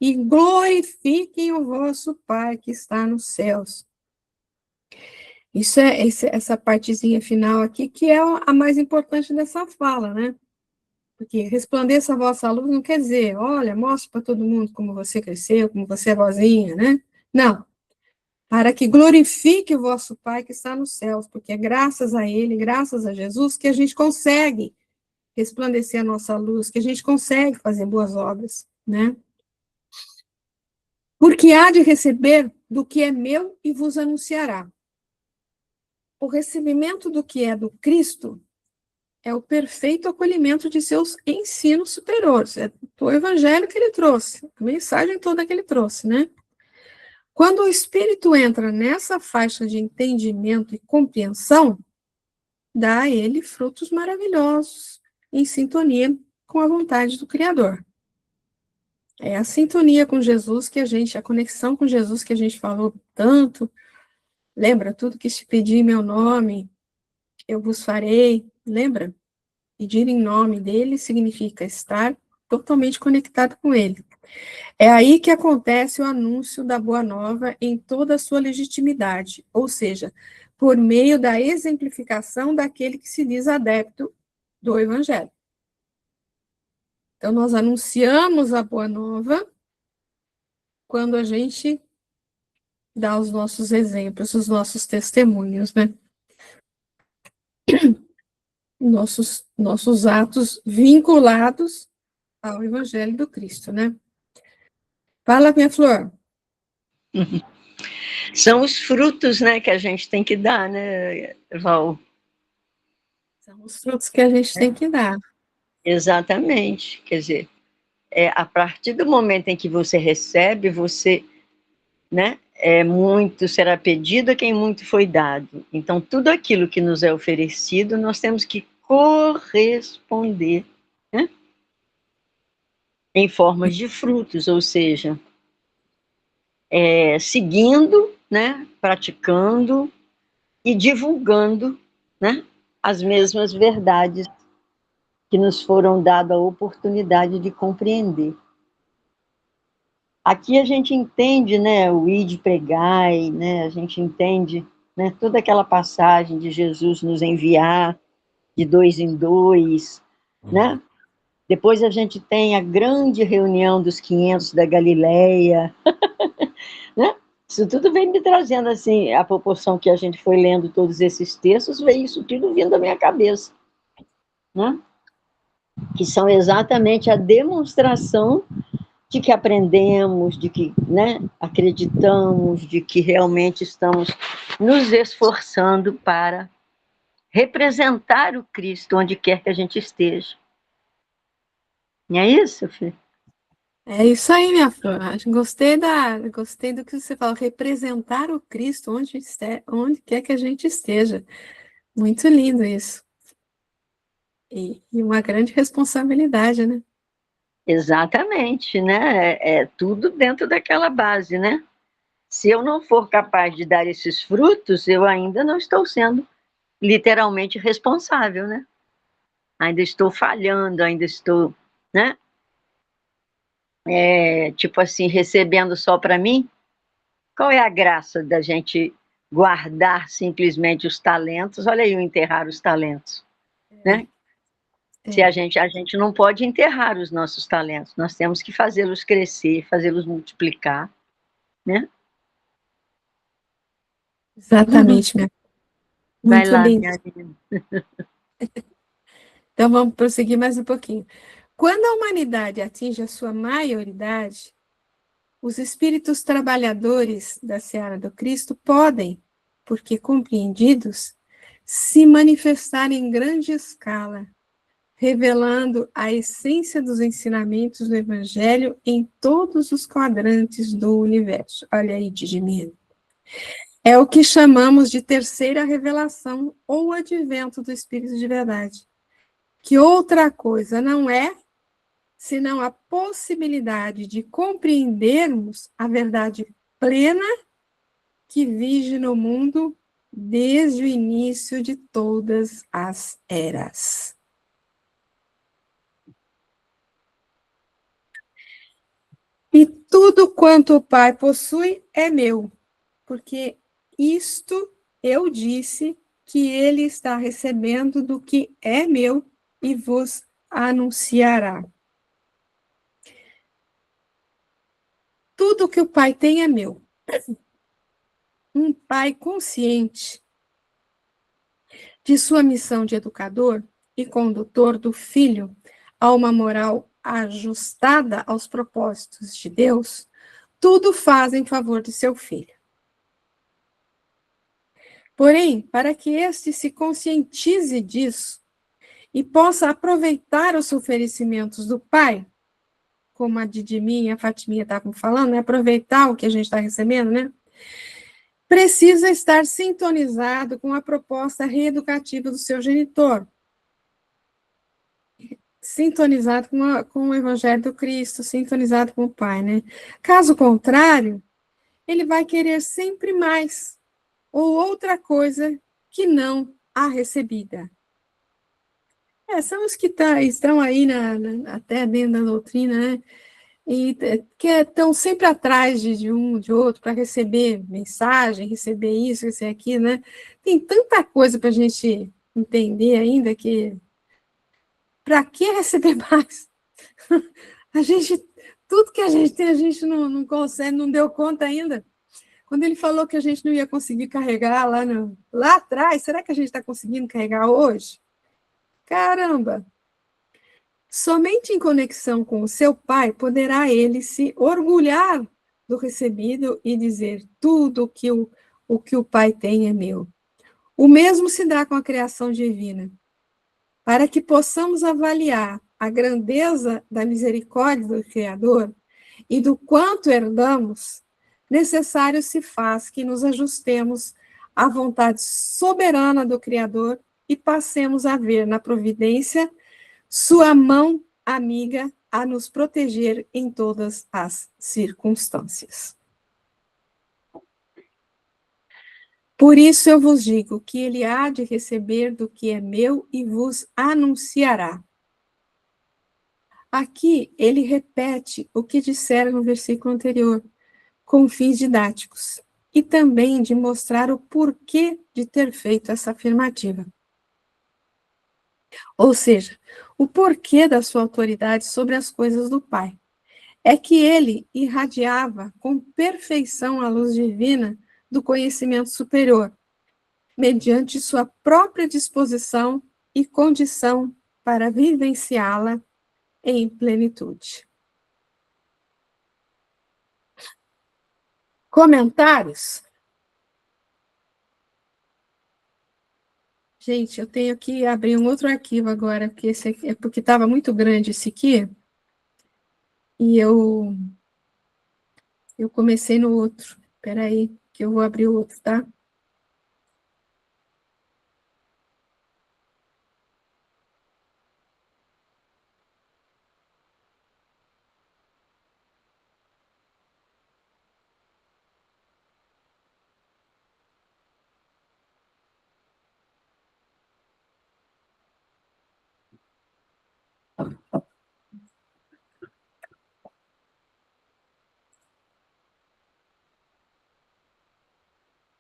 e glorifiquem o vosso Pai que está nos céus. Isso é essa partezinha final aqui, que é a mais importante dessa fala, né? Porque resplandeça a vossa luz não quer dizer, olha, mostre para todo mundo como você cresceu, como você é vozinha, né? Não. Para que glorifique o vosso Pai que está nos céus, porque é graças a Ele, graças a Jesus, que a gente consegue resplandecer a nossa luz, que a gente consegue fazer boas obras, né? Porque há de receber do que é meu e vos anunciará. O recebimento do que é do Cristo é o perfeito acolhimento de seus ensinos superiores. É o evangelho que ele trouxe, a mensagem toda que ele trouxe, né? Quando o Espírito entra nessa faixa de entendimento e compreensão, dá a ele frutos maravilhosos, em sintonia com a vontade do Criador. É a sintonia com Jesus a conexão com Jesus que a gente falou tanto. Lembra? Tudo que te pedi em meu nome, eu vos farei. Lembra? Pedir em nome dele significa estar totalmente conectado com ele. É aí que acontece o anúncio da Boa Nova em toda a sua legitimidade, ou seja, por meio da exemplificação daquele que se diz adepto do Evangelho. Então, nós anunciamos a Boa Nova quando a gente dá os nossos exemplos, os nossos testemunhos, né? Nossos atos vinculados ao Evangelho do Cristo, né? Fala, minha flor. São os frutos, né, que a gente tem que dar, né, Val? São os frutos que a gente tem que dar. Exatamente. Quer dizer, a partir do momento em que você recebe, você, né, muito será pedido a quem muito foi dado. Então, tudo aquilo que nos é oferecido, nós temos que corresponder, né, em formas de frutos, ou seja, seguindo né, praticando e divulgando, né, as mesmas verdades que nos foram dadas a oportunidade de compreender. Aqui a gente entende, né, o ide pregai, né, a gente entende, né, toda aquela passagem de Jesus nos enviar de 2 em 2, né? Depois a gente tem a grande reunião dos 500 da Galileia, né? Isso tudo vem me trazendo, assim, a proporção que a gente foi lendo todos esses textos, veio isso tudo vindo da minha cabeça, né? Que são exatamente a demonstração de que aprendemos, de que, né, acreditamos, de que realmente estamos nos esforçando para representar o Cristo onde quer que a gente esteja. Não é isso, filho? É isso aí, minha flor. Gostei do que você falou, representar o Cristo onde quer que a gente esteja. Muito lindo isso. E uma grande responsabilidade, né? Exatamente, né? É tudo dentro daquela base, né? Se eu não for capaz de dar esses frutos, eu ainda não estou sendo literalmente responsável, né? Ainda estou falhando, ainda estou, né? Tipo assim, recebendo só para mim. Qual é a graça da gente guardar simplesmente os talentos? Olha aí, o enterrar os talentos, né? Se a gente não pode enterrar os nossos talentos, nós temos que fazê-los crescer, fazê-los multiplicar, né? Exatamente, minha. Vai Muito lá, lindo. minha linda. Então vamos prosseguir mais um pouquinho. Quando a humanidade atinge a sua maioridade, os espíritos trabalhadores da seara do Cristo podem, porque compreendidos, se manifestar em grande escala, revelando a essência dos ensinamentos do Evangelho em todos os quadrantes do universo. Olha aí, Digimino. É o que chamamos de terceira revelação ou advento do Espírito de verdade. Que outra coisa não é senão a possibilidade de compreendermos a verdade plena que vige no mundo desde o início de todas as eras. E tudo quanto o Pai possui é meu, porque isto eu disse que ele está recebendo do que é meu e vos anunciará. Tudo que o Pai tem é meu. Um pai consciente de sua missão de educador e condutor do filho a uma moral ajustada aos propósitos de Deus, tudo faz em favor de seu filho. Porém, para que este se conscientize disso e possa aproveitar os oferecimentos do pai, como a Didimi e a Fatiminha estavam falando, né? Aproveitar o que a gente está recebendo, né? Precisa estar sintonizado com a proposta reeducativa do seu genitor, sintonizado com o Evangelho do Cristo, sintonizado com o Pai, né? Caso contrário, ele vai querer sempre mais, ou outra coisa que não a recebida. São os que estão aí até dentro da doutrina, né? E que estão sempre atrás de um, de outro, para receber mensagem, receber isso, receber aquilo, né? Tem tanta coisa para a gente entender ainda que para que receber mais? Tudo que a gente tem, a gente não consegue, não deu conta ainda. Quando ele falou que a gente não ia conseguir carregar lá atrás, será que a gente está conseguindo carregar hoje? Caramba! Somente em conexão com o seu pai poderá ele se orgulhar do recebido e dizer tudo o que o pai tem é meu. O mesmo se dá com a criação divina. Para que possamos avaliar a grandeza da misericórdia do Criador e do quanto herdamos, necessário se faz que nos ajustemos à vontade soberana do Criador e passemos a ver na providência sua mão amiga a nos proteger em todas as circunstâncias. Por isso eu vos digo que ele há de receber do que é meu e vos anunciará. Aqui ele repete o que dissera no versículo anterior, com fins didáticos, e também de mostrar o porquê de ter feito essa afirmativa. Ou seja, o porquê da sua autoridade sobre as coisas do Pai. É que ele irradiava com perfeição a luz divina do conhecimento superior, mediante sua própria disposição e condição para vivenciá-la em plenitude. Comentários? Gente, eu tenho que abrir um outro arquivo agora, porque esse aqui, é porque estava muito grande esse aqui, e eu comecei no outro. Espera aí, que eu vou abrir o outro, tá?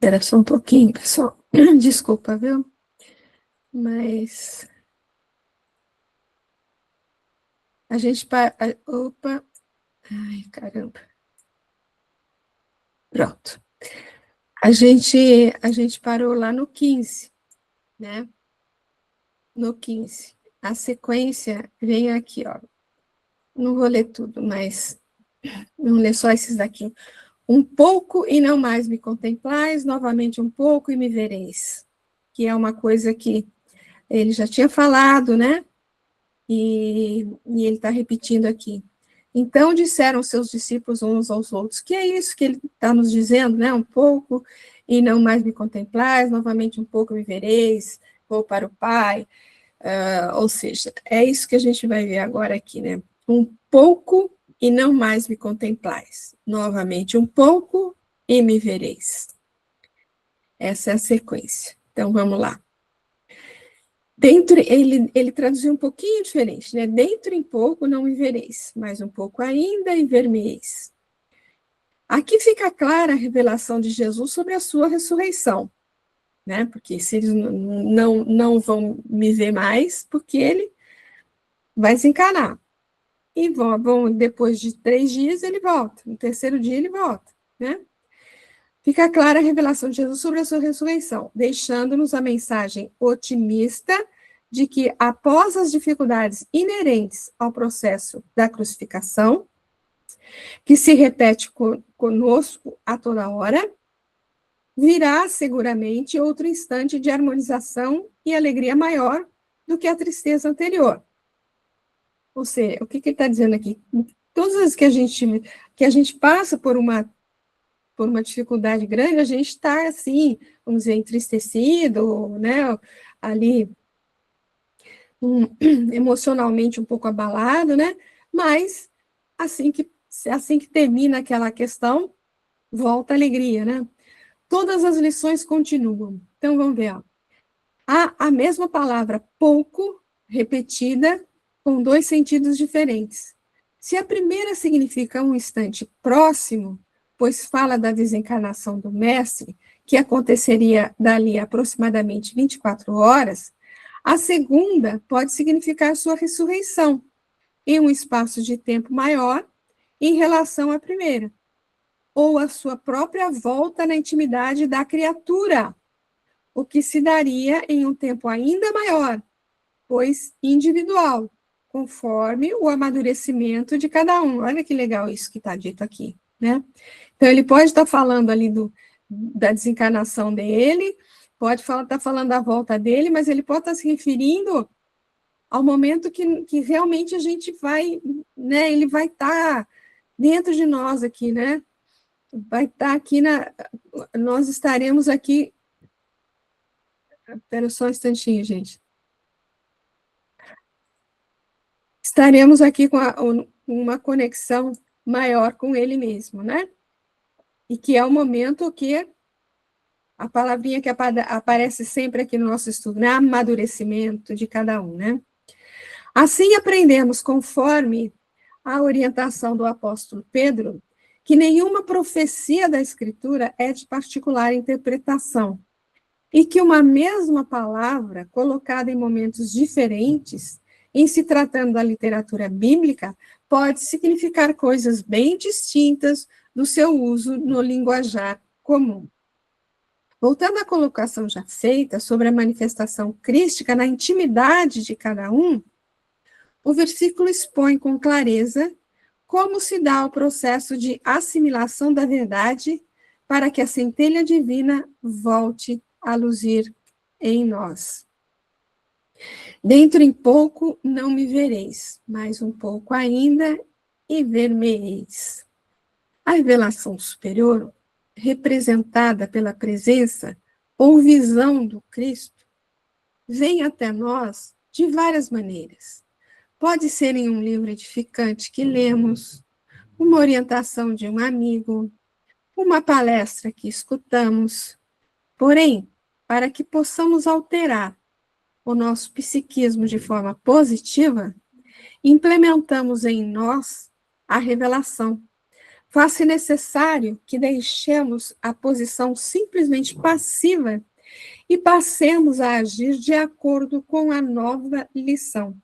Espera só um pouquinho, pessoal. Desculpa, viu? Mas a gente... Opa! Ai, caramba. Pronto. A gente parou lá no 15, né? No 15. A sequência vem aqui, ó. Não vou ler tudo, mas vamos ler só esses daqui. Um pouco e não mais me contemplais, novamente um pouco e me vereis. Que é uma coisa que ele já tinha falado, né? E ele está repetindo aqui. Então disseram seus discípulos uns aos outros, que é isso que ele está nos dizendo, né? Um pouco e não mais me contemplais, novamente um pouco me vereis, vou para o Pai. Ou seja, é isso que a gente vai ver agora aqui, né? Um pouco e não mais me contemplais. Novamente um pouco e me vereis. Essa é a sequência. Então vamos lá. Dentro, ele traduziu um pouquinho diferente, né? Dentro em pouco não me vereis, mais um pouco ainda e ver-me-eis. Aqui fica clara a revelação de Jesus sobre a sua ressurreição, né? Porque se eles não vão me ver mais, porque ele vai se encarnar. E depois de 3 dias ele volta, no terceiro dia ele volta, né? Fica clara a revelação de Jesus sobre a sua ressurreição, deixando-nos a mensagem otimista de que, após as dificuldades inerentes ao processo da crucificação, que se repete conosco a toda hora, virá seguramente outro instante de harmonização e alegria maior do que a tristeza anterior. Ou seja, o que ele está dizendo aqui? Todas as vezes que a gente passa por uma dificuldade grande, a gente está, assim, vamos dizer, entristecido, né, ali, emocionalmente um pouco abalado, né, mas assim que termina aquela questão, volta a alegria, né. Todas as lições continuam. Então, vamos ver, ó. Há a mesma palavra pouco, repetida, com 2 sentidos diferentes. Se a primeira significa um instante próximo, pois fala da desencarnação do mestre, que aconteceria dali a aproximadamente 24 horas, a segunda pode significar sua ressurreição, em um espaço de tempo maior em relação à primeira, ou a sua própria volta na intimidade da criatura, o que se daria em um tempo ainda maior, pois individual, conforme o amadurecimento de cada um. Olha que legal isso que está dito aqui, né? Então, ele pode estar falando ali da desencarnação dele, pode estar falando da volta dele, mas ele pode estar se referindo ao momento que realmente a gente vai, né? Ele vai estar dentro de nós aqui, né? Vai estar aqui, nós estaremos aqui. Espera só um instantinho, gente. Estaremos aqui com uma conexão maior com ele mesmo, né? E que é o momento que a palavrinha que aparece sempre aqui no nosso estudo, né? Amadurecimento de cada um, né? Assim aprendemos, conforme a orientação do apóstolo Pedro, que nenhuma profecia da Escritura é de particular interpretação, e que uma mesma palavra, colocada em momentos diferentes, em se tratando da literatura bíblica, pode significar coisas bem distintas do seu uso no linguajar comum. Voltando à colocação já feita sobre a manifestação crística na intimidade de cada um, o versículo expõe com clareza como se dá o processo de assimilação da verdade para que a centelha divina volte a luzir em nós. Dentro em pouco não me vereis, mais um pouco ainda e ver-me-eis. A revelação superior, representada pela presença ou visão do Cristo, vem até nós de várias maneiras. Pode ser em um livro edificante que lemos, uma orientação de um amigo, uma palestra que escutamos. Porém, para que possamos alterar o nosso psiquismo de forma positiva, implementamos em nós a revelação. Faz-se necessário que deixemos a posição simplesmente passiva e passemos a agir de acordo com a nova lição.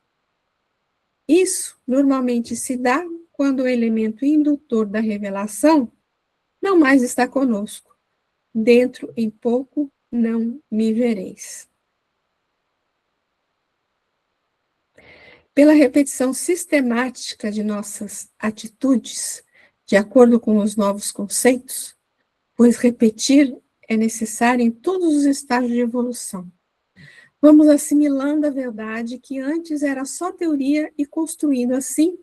Isso normalmente se dá quando o elemento indutor da revelação não mais está conosco. Dentro em pouco não me vereis. Pela repetição sistemática de nossas atitudes, de acordo com os novos conceitos, pois repetir é necessário em todos os estágios de evolução. Vamos assimilando a verdade que antes era só teoria e construindo assim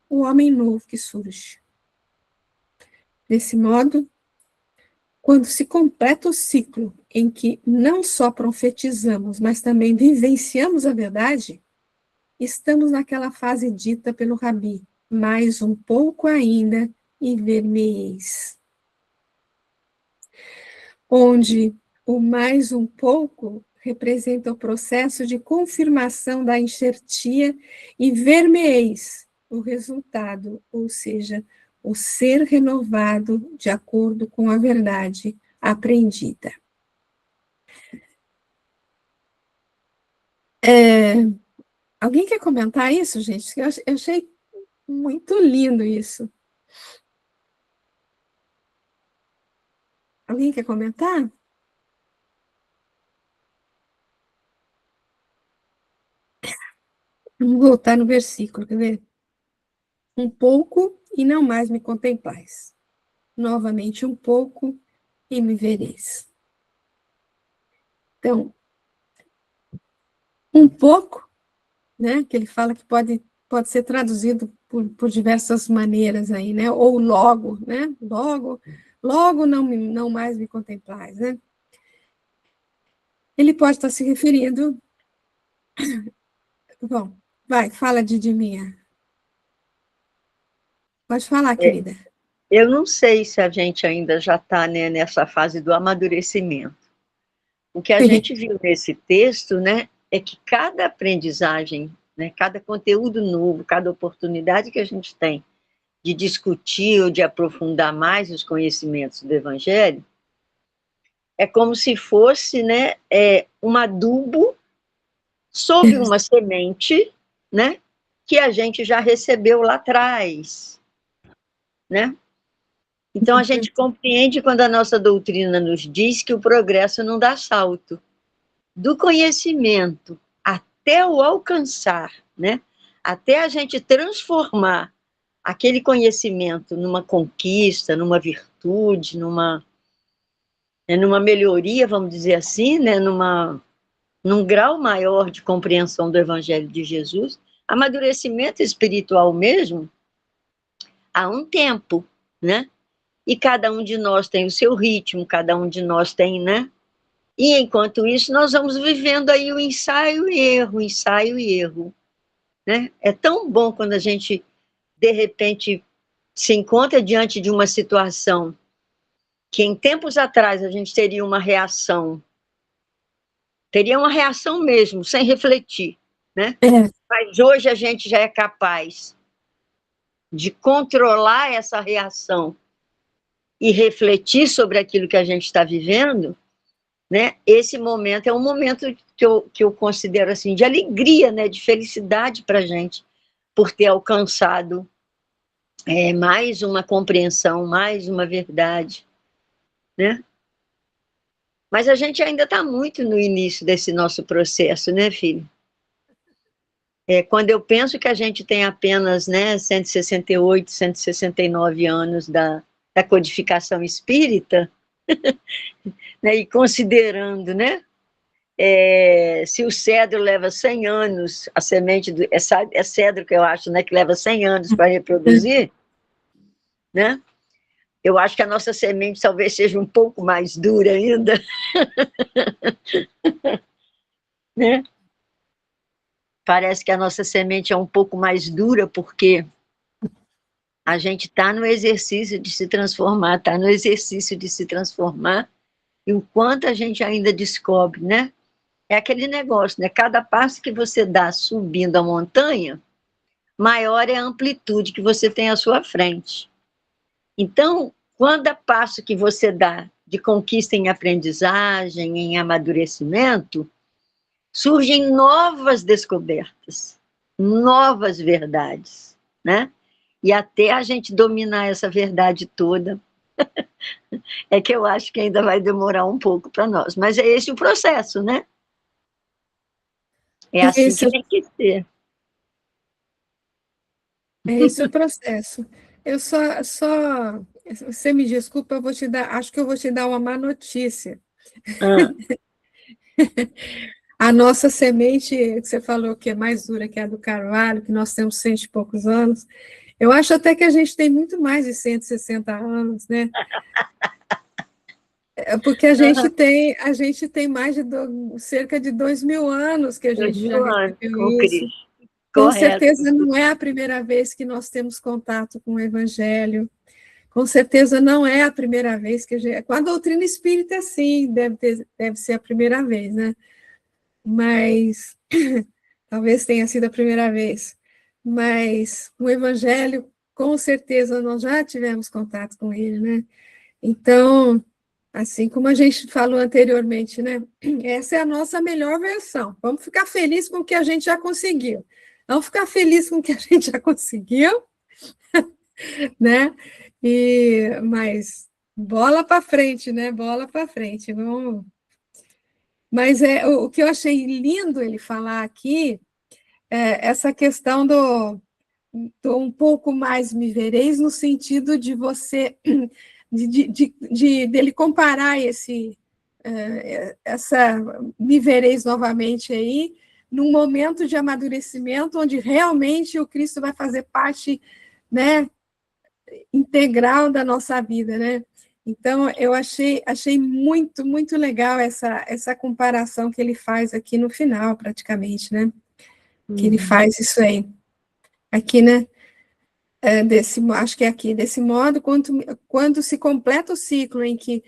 o homem novo que surge. Desse modo, quando se completa o ciclo em que não só profetizamos, mas também vivenciamos a verdade, estamos naquela fase dita pelo Rabi, mais um pouco ainda e ver-me-eis. Onde o mais um pouco representa o processo de confirmação da enxertia e ver-me-eis, o resultado, ou seja, o ser renovado de acordo com a verdade aprendida. Alguém quer comentar isso, gente? Eu achei muito lindo isso. Alguém quer comentar? Vamos voltar no versículo, quer ver? Um pouco e não mais me contemplais. Novamente um pouco e me vereis. Então, um pouco, né? Que ele fala que pode ser traduzido por diversas maneiras aí, né? Ou logo, né? Logo não mais me contemplais, né? Ele pode estar se referindo... Bom, vai, fala, Didimia. Pode falar, querida. Eu não sei se a gente ainda já está, né, nessa fase do amadurecimento. O que a gente viu nesse texto, né, é que cada aprendizagem, né, cada conteúdo novo, cada oportunidade que a gente tem de discutir ou de aprofundar mais os conhecimentos do Evangelho, é como se fosse, né, um adubo sobre uma semente, né, que a gente já recebeu lá atrás, né? Então a gente compreende quando a nossa doutrina nos diz que o progresso não dá salto. Do conhecimento até o alcançar, né? Até a gente transformar aquele conhecimento numa conquista, numa virtude, numa melhoria, vamos dizer assim, né? Num grau maior de compreensão do Evangelho de Jesus, amadurecimento espiritual mesmo, há um tempo, né? E cada um de nós tem o seu ritmo, cada um de nós tem, né? E enquanto isso, nós vamos vivendo aí o ensaio e erro, né? É tão bom quando a gente, de repente, se encontra diante de uma situação que em tempos atrás a gente teria uma reação mesmo, sem refletir, né? Mas hoje a gente já é capaz de controlar essa reação e refletir sobre aquilo que a gente está vivendo, né? Esse momento é um momento que eu considero assim, de alegria, né? De felicidade para a gente, por ter alcançado mais uma compreensão, mais uma verdade, né? Mas a gente ainda está muito no início desse nosso processo, né, filho? Quando eu penso que a gente tem apenas, né, 168, 169 anos da codificação espírita, né, e considerando, né, se o cedro leva 100 anos, a semente é cedro que eu acho, né, que leva 100 anos para reproduzir, né, eu acho que a nossa semente talvez seja um pouco mais dura ainda, né? Parece que a nossa semente é um pouco mais dura, porque a gente está no exercício de se transformar, e o quanto a gente ainda descobre, né? É aquele negócio, né? Cada passo que você dá subindo a montanha, maior é a amplitude que você tem à sua frente. Então, cada passo que você dá de conquista em aprendizagem, em amadurecimento, surgem novas descobertas, novas verdades, né? E até a gente dominar essa verdade toda, é que eu acho que ainda vai demorar um pouco para nós. Mas é esse o processo, né? É assim que tem que ser. É esse o processo. Eu você me desculpa, acho que eu vou te dar uma má notícia. A nossa semente, que você falou que é mais dura que a do carvalho, que nós temos 100 e poucos anos, eu acho até que a gente tem muito mais de 160 anos, né? Porque a gente tem mais de cerca de 2.000 anos que a gente já recebeu isso. Com certeza não é a primeira vez que nós temos contato com o Evangelho. Com certeza não é a primeira vez que a gente... Com a doutrina espírita, sim, deve ser a primeira vez, né? Mas talvez tenha sido a primeira vez. Mas o Evangelho, com certeza, nós já tivemos contato com ele, né? Então, assim como a gente falou anteriormente, né? Essa é a nossa melhor versão. Vamos ficar felizes com o que a gente já conseguiu. Vamos ficar felizes com o que a gente já conseguiu, né? Mas bola para frente, né? Bola para frente. Vamos... Mas o que eu achei lindo ele falar aqui é essa questão do um pouco mais me vereis, no sentido de você, dele comparar essa me vereis novamente aí, num momento de amadurecimento, onde realmente o Cristo vai fazer parte, né, integral da nossa vida, né? Então, eu achei muito, muito legal essa comparação que ele faz aqui no final, praticamente, né? Que ele faz isso aí. Aqui, né? Acho que é aqui, desse modo, quando se completa o ciclo em que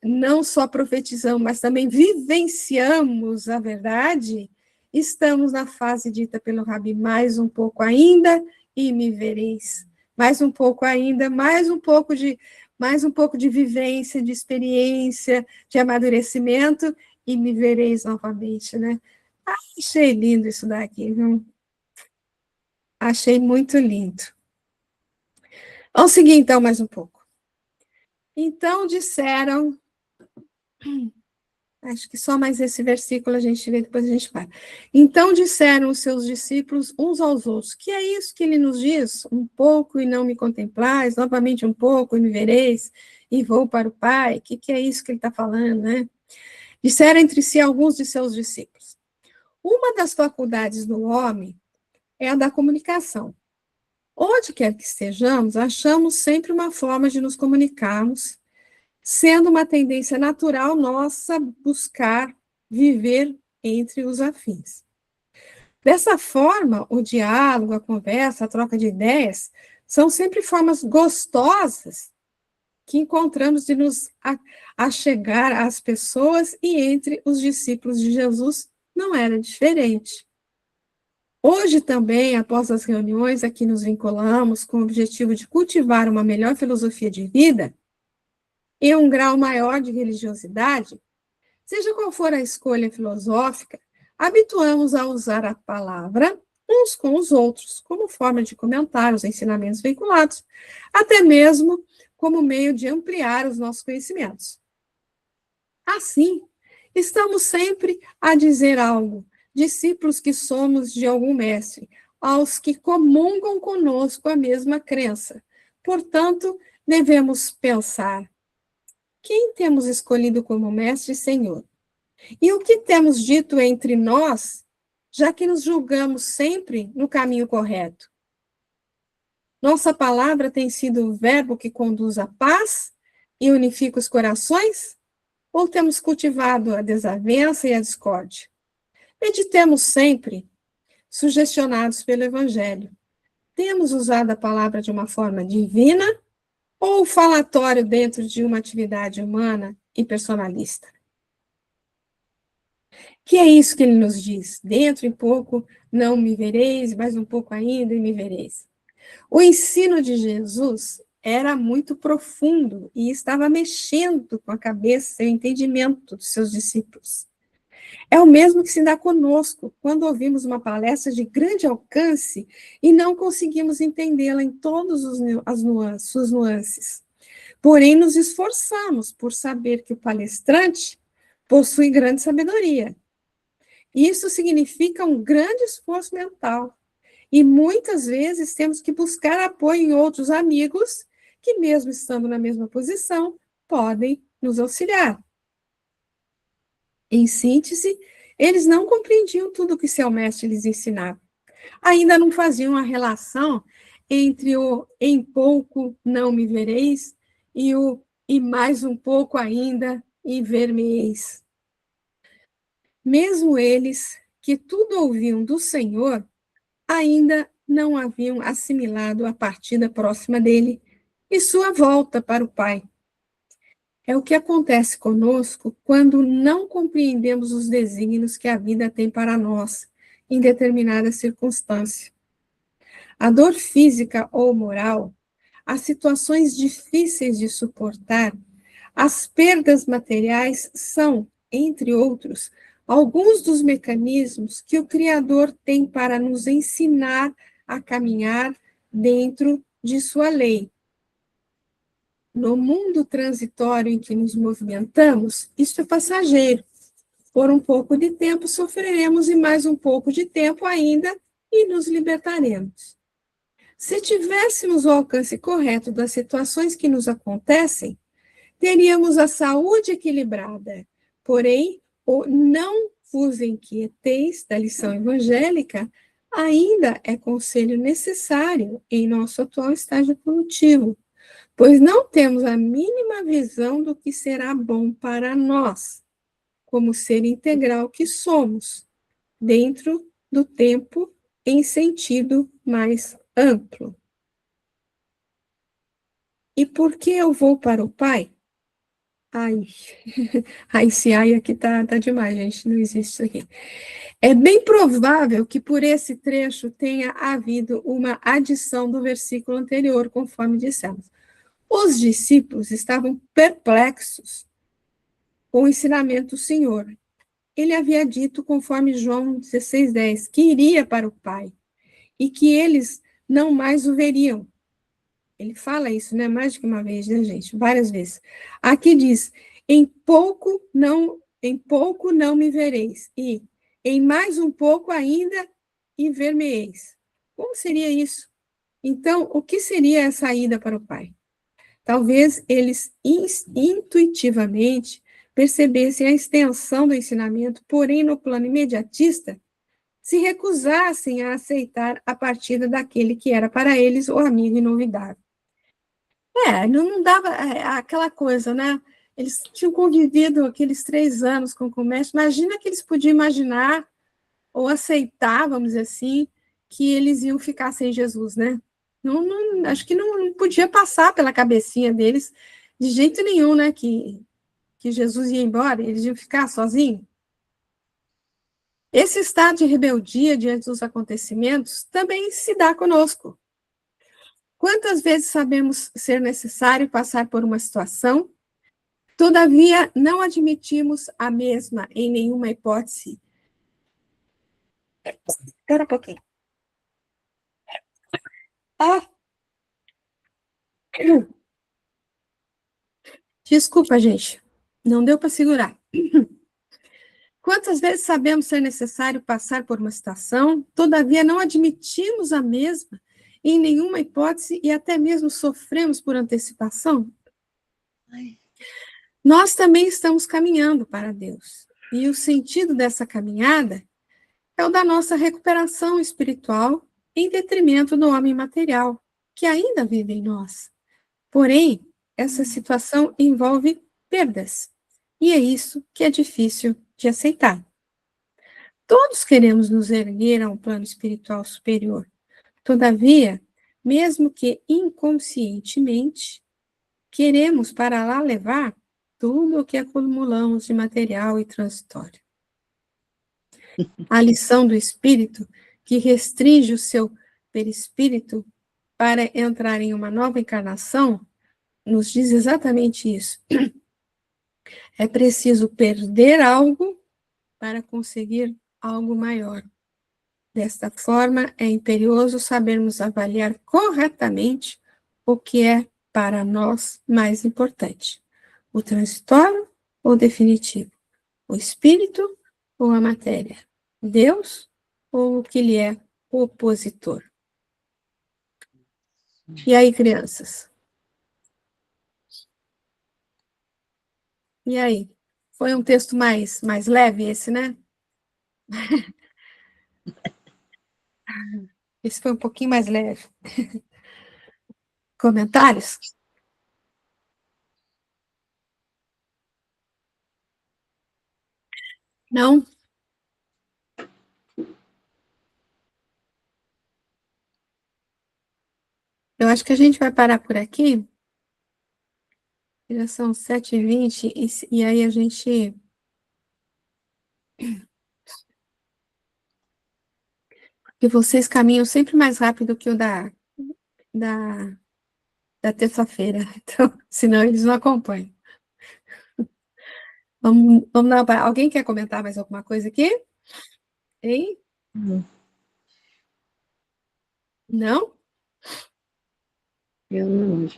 não só profetizamos, mas também vivenciamos a verdade, estamos na fase dita pelo Rabi, mais um pouco ainda, e me vereis. Mais um pouco ainda, mais um pouco de vivência, de experiência, de amadurecimento, e me vereis novamente, né? Achei lindo isso daqui, viu? Achei muito lindo. Vamos seguir, então, mais um pouco. Então, disseram... Acho que só mais esse versículo a gente vê, depois a gente para. Então disseram os seus discípulos uns aos outros, que é isso que ele nos diz? Um pouco e não me contemplais, novamente um pouco e me vereis, e vou para o Pai. O que é isso que ele está falando, né? Disseram entre si alguns de seus discípulos. Uma das faculdades do homem é a da comunicação. Onde quer que estejamos, achamos sempre uma forma de nos comunicarmos, sendo uma tendência natural nossa buscar viver entre os afins. Dessa forma, o diálogo, a conversa, a troca de ideias, são sempre formas gostosas que encontramos de nos achegar às pessoas, e entre os discípulos de Jesus não era diferente. Hoje também, após as reuniões a que nos vinculamos com o objetivo de cultivar uma melhor filosofia de vida e um grau maior de religiosidade, seja qual for a escolha filosófica, habituamos a usar a palavra uns com os outros, como forma de comentar os ensinamentos veiculados, até mesmo como meio de ampliar os nossos conhecimentos. Assim, estamos sempre a dizer algo, discípulos que somos de algum mestre, aos que comungam conosco a mesma crença. Portanto, devemos pensar: quem temos escolhido como mestre e Senhor? E o que temos dito entre nós, já que nos julgamos sempre no caminho correto? Nossa palavra tem sido o verbo que conduz à paz e unifica os corações? Ou temos cultivado a desavença e a discórdia? Meditemos sempre, sugestionados pelo Evangelho. Temos usado a palavra de uma forma divina ou falatório dentro de uma atividade humana e personalista? Que é isso que ele nos diz? Dentro em pouco não me vereis, mais um pouco ainda e me vereis. O ensino de Jesus era muito profundo e estava mexendo com a cabeça e o entendimento dos seus discípulos. É o mesmo que se dá conosco quando ouvimos uma palestra de grande alcance e não conseguimos entendê-la em todas as suas nuances. Porém, nos esforçamos por saber que o palestrante possui grande sabedoria. Isso significa um grande esforço mental. E muitas vezes temos que buscar apoio em outros amigos que, mesmo estando na mesma posição, podem nos auxiliar. Em síntese, eles não compreendiam tudo o que seu mestre lhes ensinava. Ainda não faziam a relação entre o em pouco não me vereis e o e mais um pouco ainda e ver-me-eis. Mesmo eles, que tudo ouviam do Senhor, ainda não haviam assimilado a partida próxima dele e sua volta para o Pai. É o que acontece conosco quando não compreendemos os desígnios que a vida tem para nós em determinada circunstância. A dor física ou moral, as situações difíceis de suportar, as perdas materiais são, entre outros, alguns dos mecanismos que o Criador tem para nos ensinar a caminhar dentro de sua lei. No mundo transitório em que nos movimentamos, isso é passageiro. Por um pouco de tempo sofreremos e mais um pouco de tempo ainda e nos libertaremos. Se tivéssemos o alcance correto das situações que nos acontecem, teríamos a saúde equilibrada. Porém, o não vos inquieteis da lição evangélica ainda é conselho necessário em nosso atual estágio evolutivo, pois não temos a mínima visão do que será bom para nós, como ser integral que somos, dentro do tempo em sentido mais amplo. E por que eu vou para o Pai? Esse ai aqui tá demais, gente, não existe isso aqui. É bem provável que por esse trecho tenha havido uma adição do versículo anterior, conforme dissemos. Os discípulos estavam perplexos com o ensinamento do Senhor. Ele havia dito, conforme João 16:10, que iria para o Pai e que eles não mais o veriam. Ele fala isso, né, mais de uma vez, né, gente? Várias vezes. Aqui diz: em pouco não me vereis, e em mais um pouco ainda e ver-me-eis. Como seria isso? Então, o que seria essa ida para o Pai? Talvez eles intuitivamente percebessem a extensão do ensinamento, porém, no plano imediatista, se recusassem a aceitar a partida daquele que era para eles o amigo inovidável. Não dava aquela coisa, né? Eles tinham convivido aqueles 3 anos com o comércio. Imagina que eles podiam imaginar ou aceitar, vamos dizer assim, que eles iam ficar sem Jesus, né? Acho que não podia passar pela cabecinha deles de jeito nenhum, né, que Jesus ia embora, eles iam ficar sozinhos. Esse estado de rebeldia diante dos acontecimentos também se dá conosco. Quantas vezes sabemos ser necessário passar por uma situação, todavia não admitimos a mesma em nenhuma hipótese? Espera um pouquinho. Desculpa, gente. Não deu para segurar. Quantas vezes sabemos ser necessário passar por uma situação, todavia não admitimos a mesma em nenhuma hipótese e até mesmo sofremos por antecipação? Nós também estamos caminhando para Deus. E o sentido dessa caminhada é o da nossa recuperação espiritual em detrimento do homem material, que ainda vive em nós. Porém, essa situação envolve perdas. E é isso que é difícil de aceitar. Todos queremos nos erguer a um plano espiritual superior. Todavia, mesmo que inconscientemente, queremos para lá levar tudo o que acumulamos de material e transitório. A lição do espírito, que restringe o seu perispírito para entrar em uma nova encarnação, nos diz exatamente isso. É preciso perder algo para conseguir algo maior. Desta forma, é imperioso sabermos avaliar corretamente o que é para nós mais importante: o transitório ou o definitivo, o espírito ou a matéria, Deus ou o que lhe é opositor. E aí, crianças? E aí? Foi um texto mais leve esse, né? Esse foi um pouquinho mais leve. Comentários? Não? Eu acho que a gente vai parar por aqui. Já são 7h20, e aí a gente... Porque vocês caminham sempre mais rápido que o da terça-feira. Então, senão eles não acompanham. Vamos dar alguém quer comentar mais alguma coisa aqui? Hein? Não? Eu não.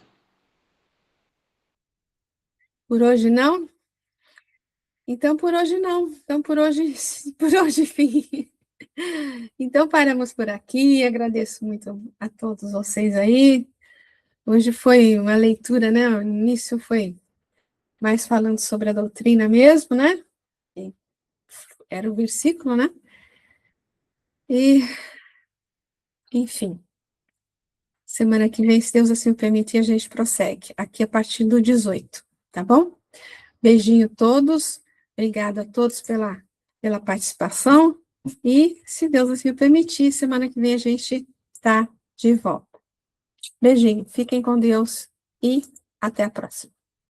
Por hoje não? Então, por hoje não. Então, por hoje fim. Então, paramos por aqui. Agradeço muito a todos vocês aí. Hoje foi uma leitura, né? O início foi mais falando sobre a doutrina mesmo, né? Era o versículo, né? E, enfim, semana que vem, se Deus assim o permitir, a gente prossegue. Aqui a partir do 18, tá bom? Beijinho a todos. Obrigada a todos pela participação. E, se Deus assim o permitir, semana que vem a gente está de volta. Beijinho. Fiquem com Deus e até a próxima.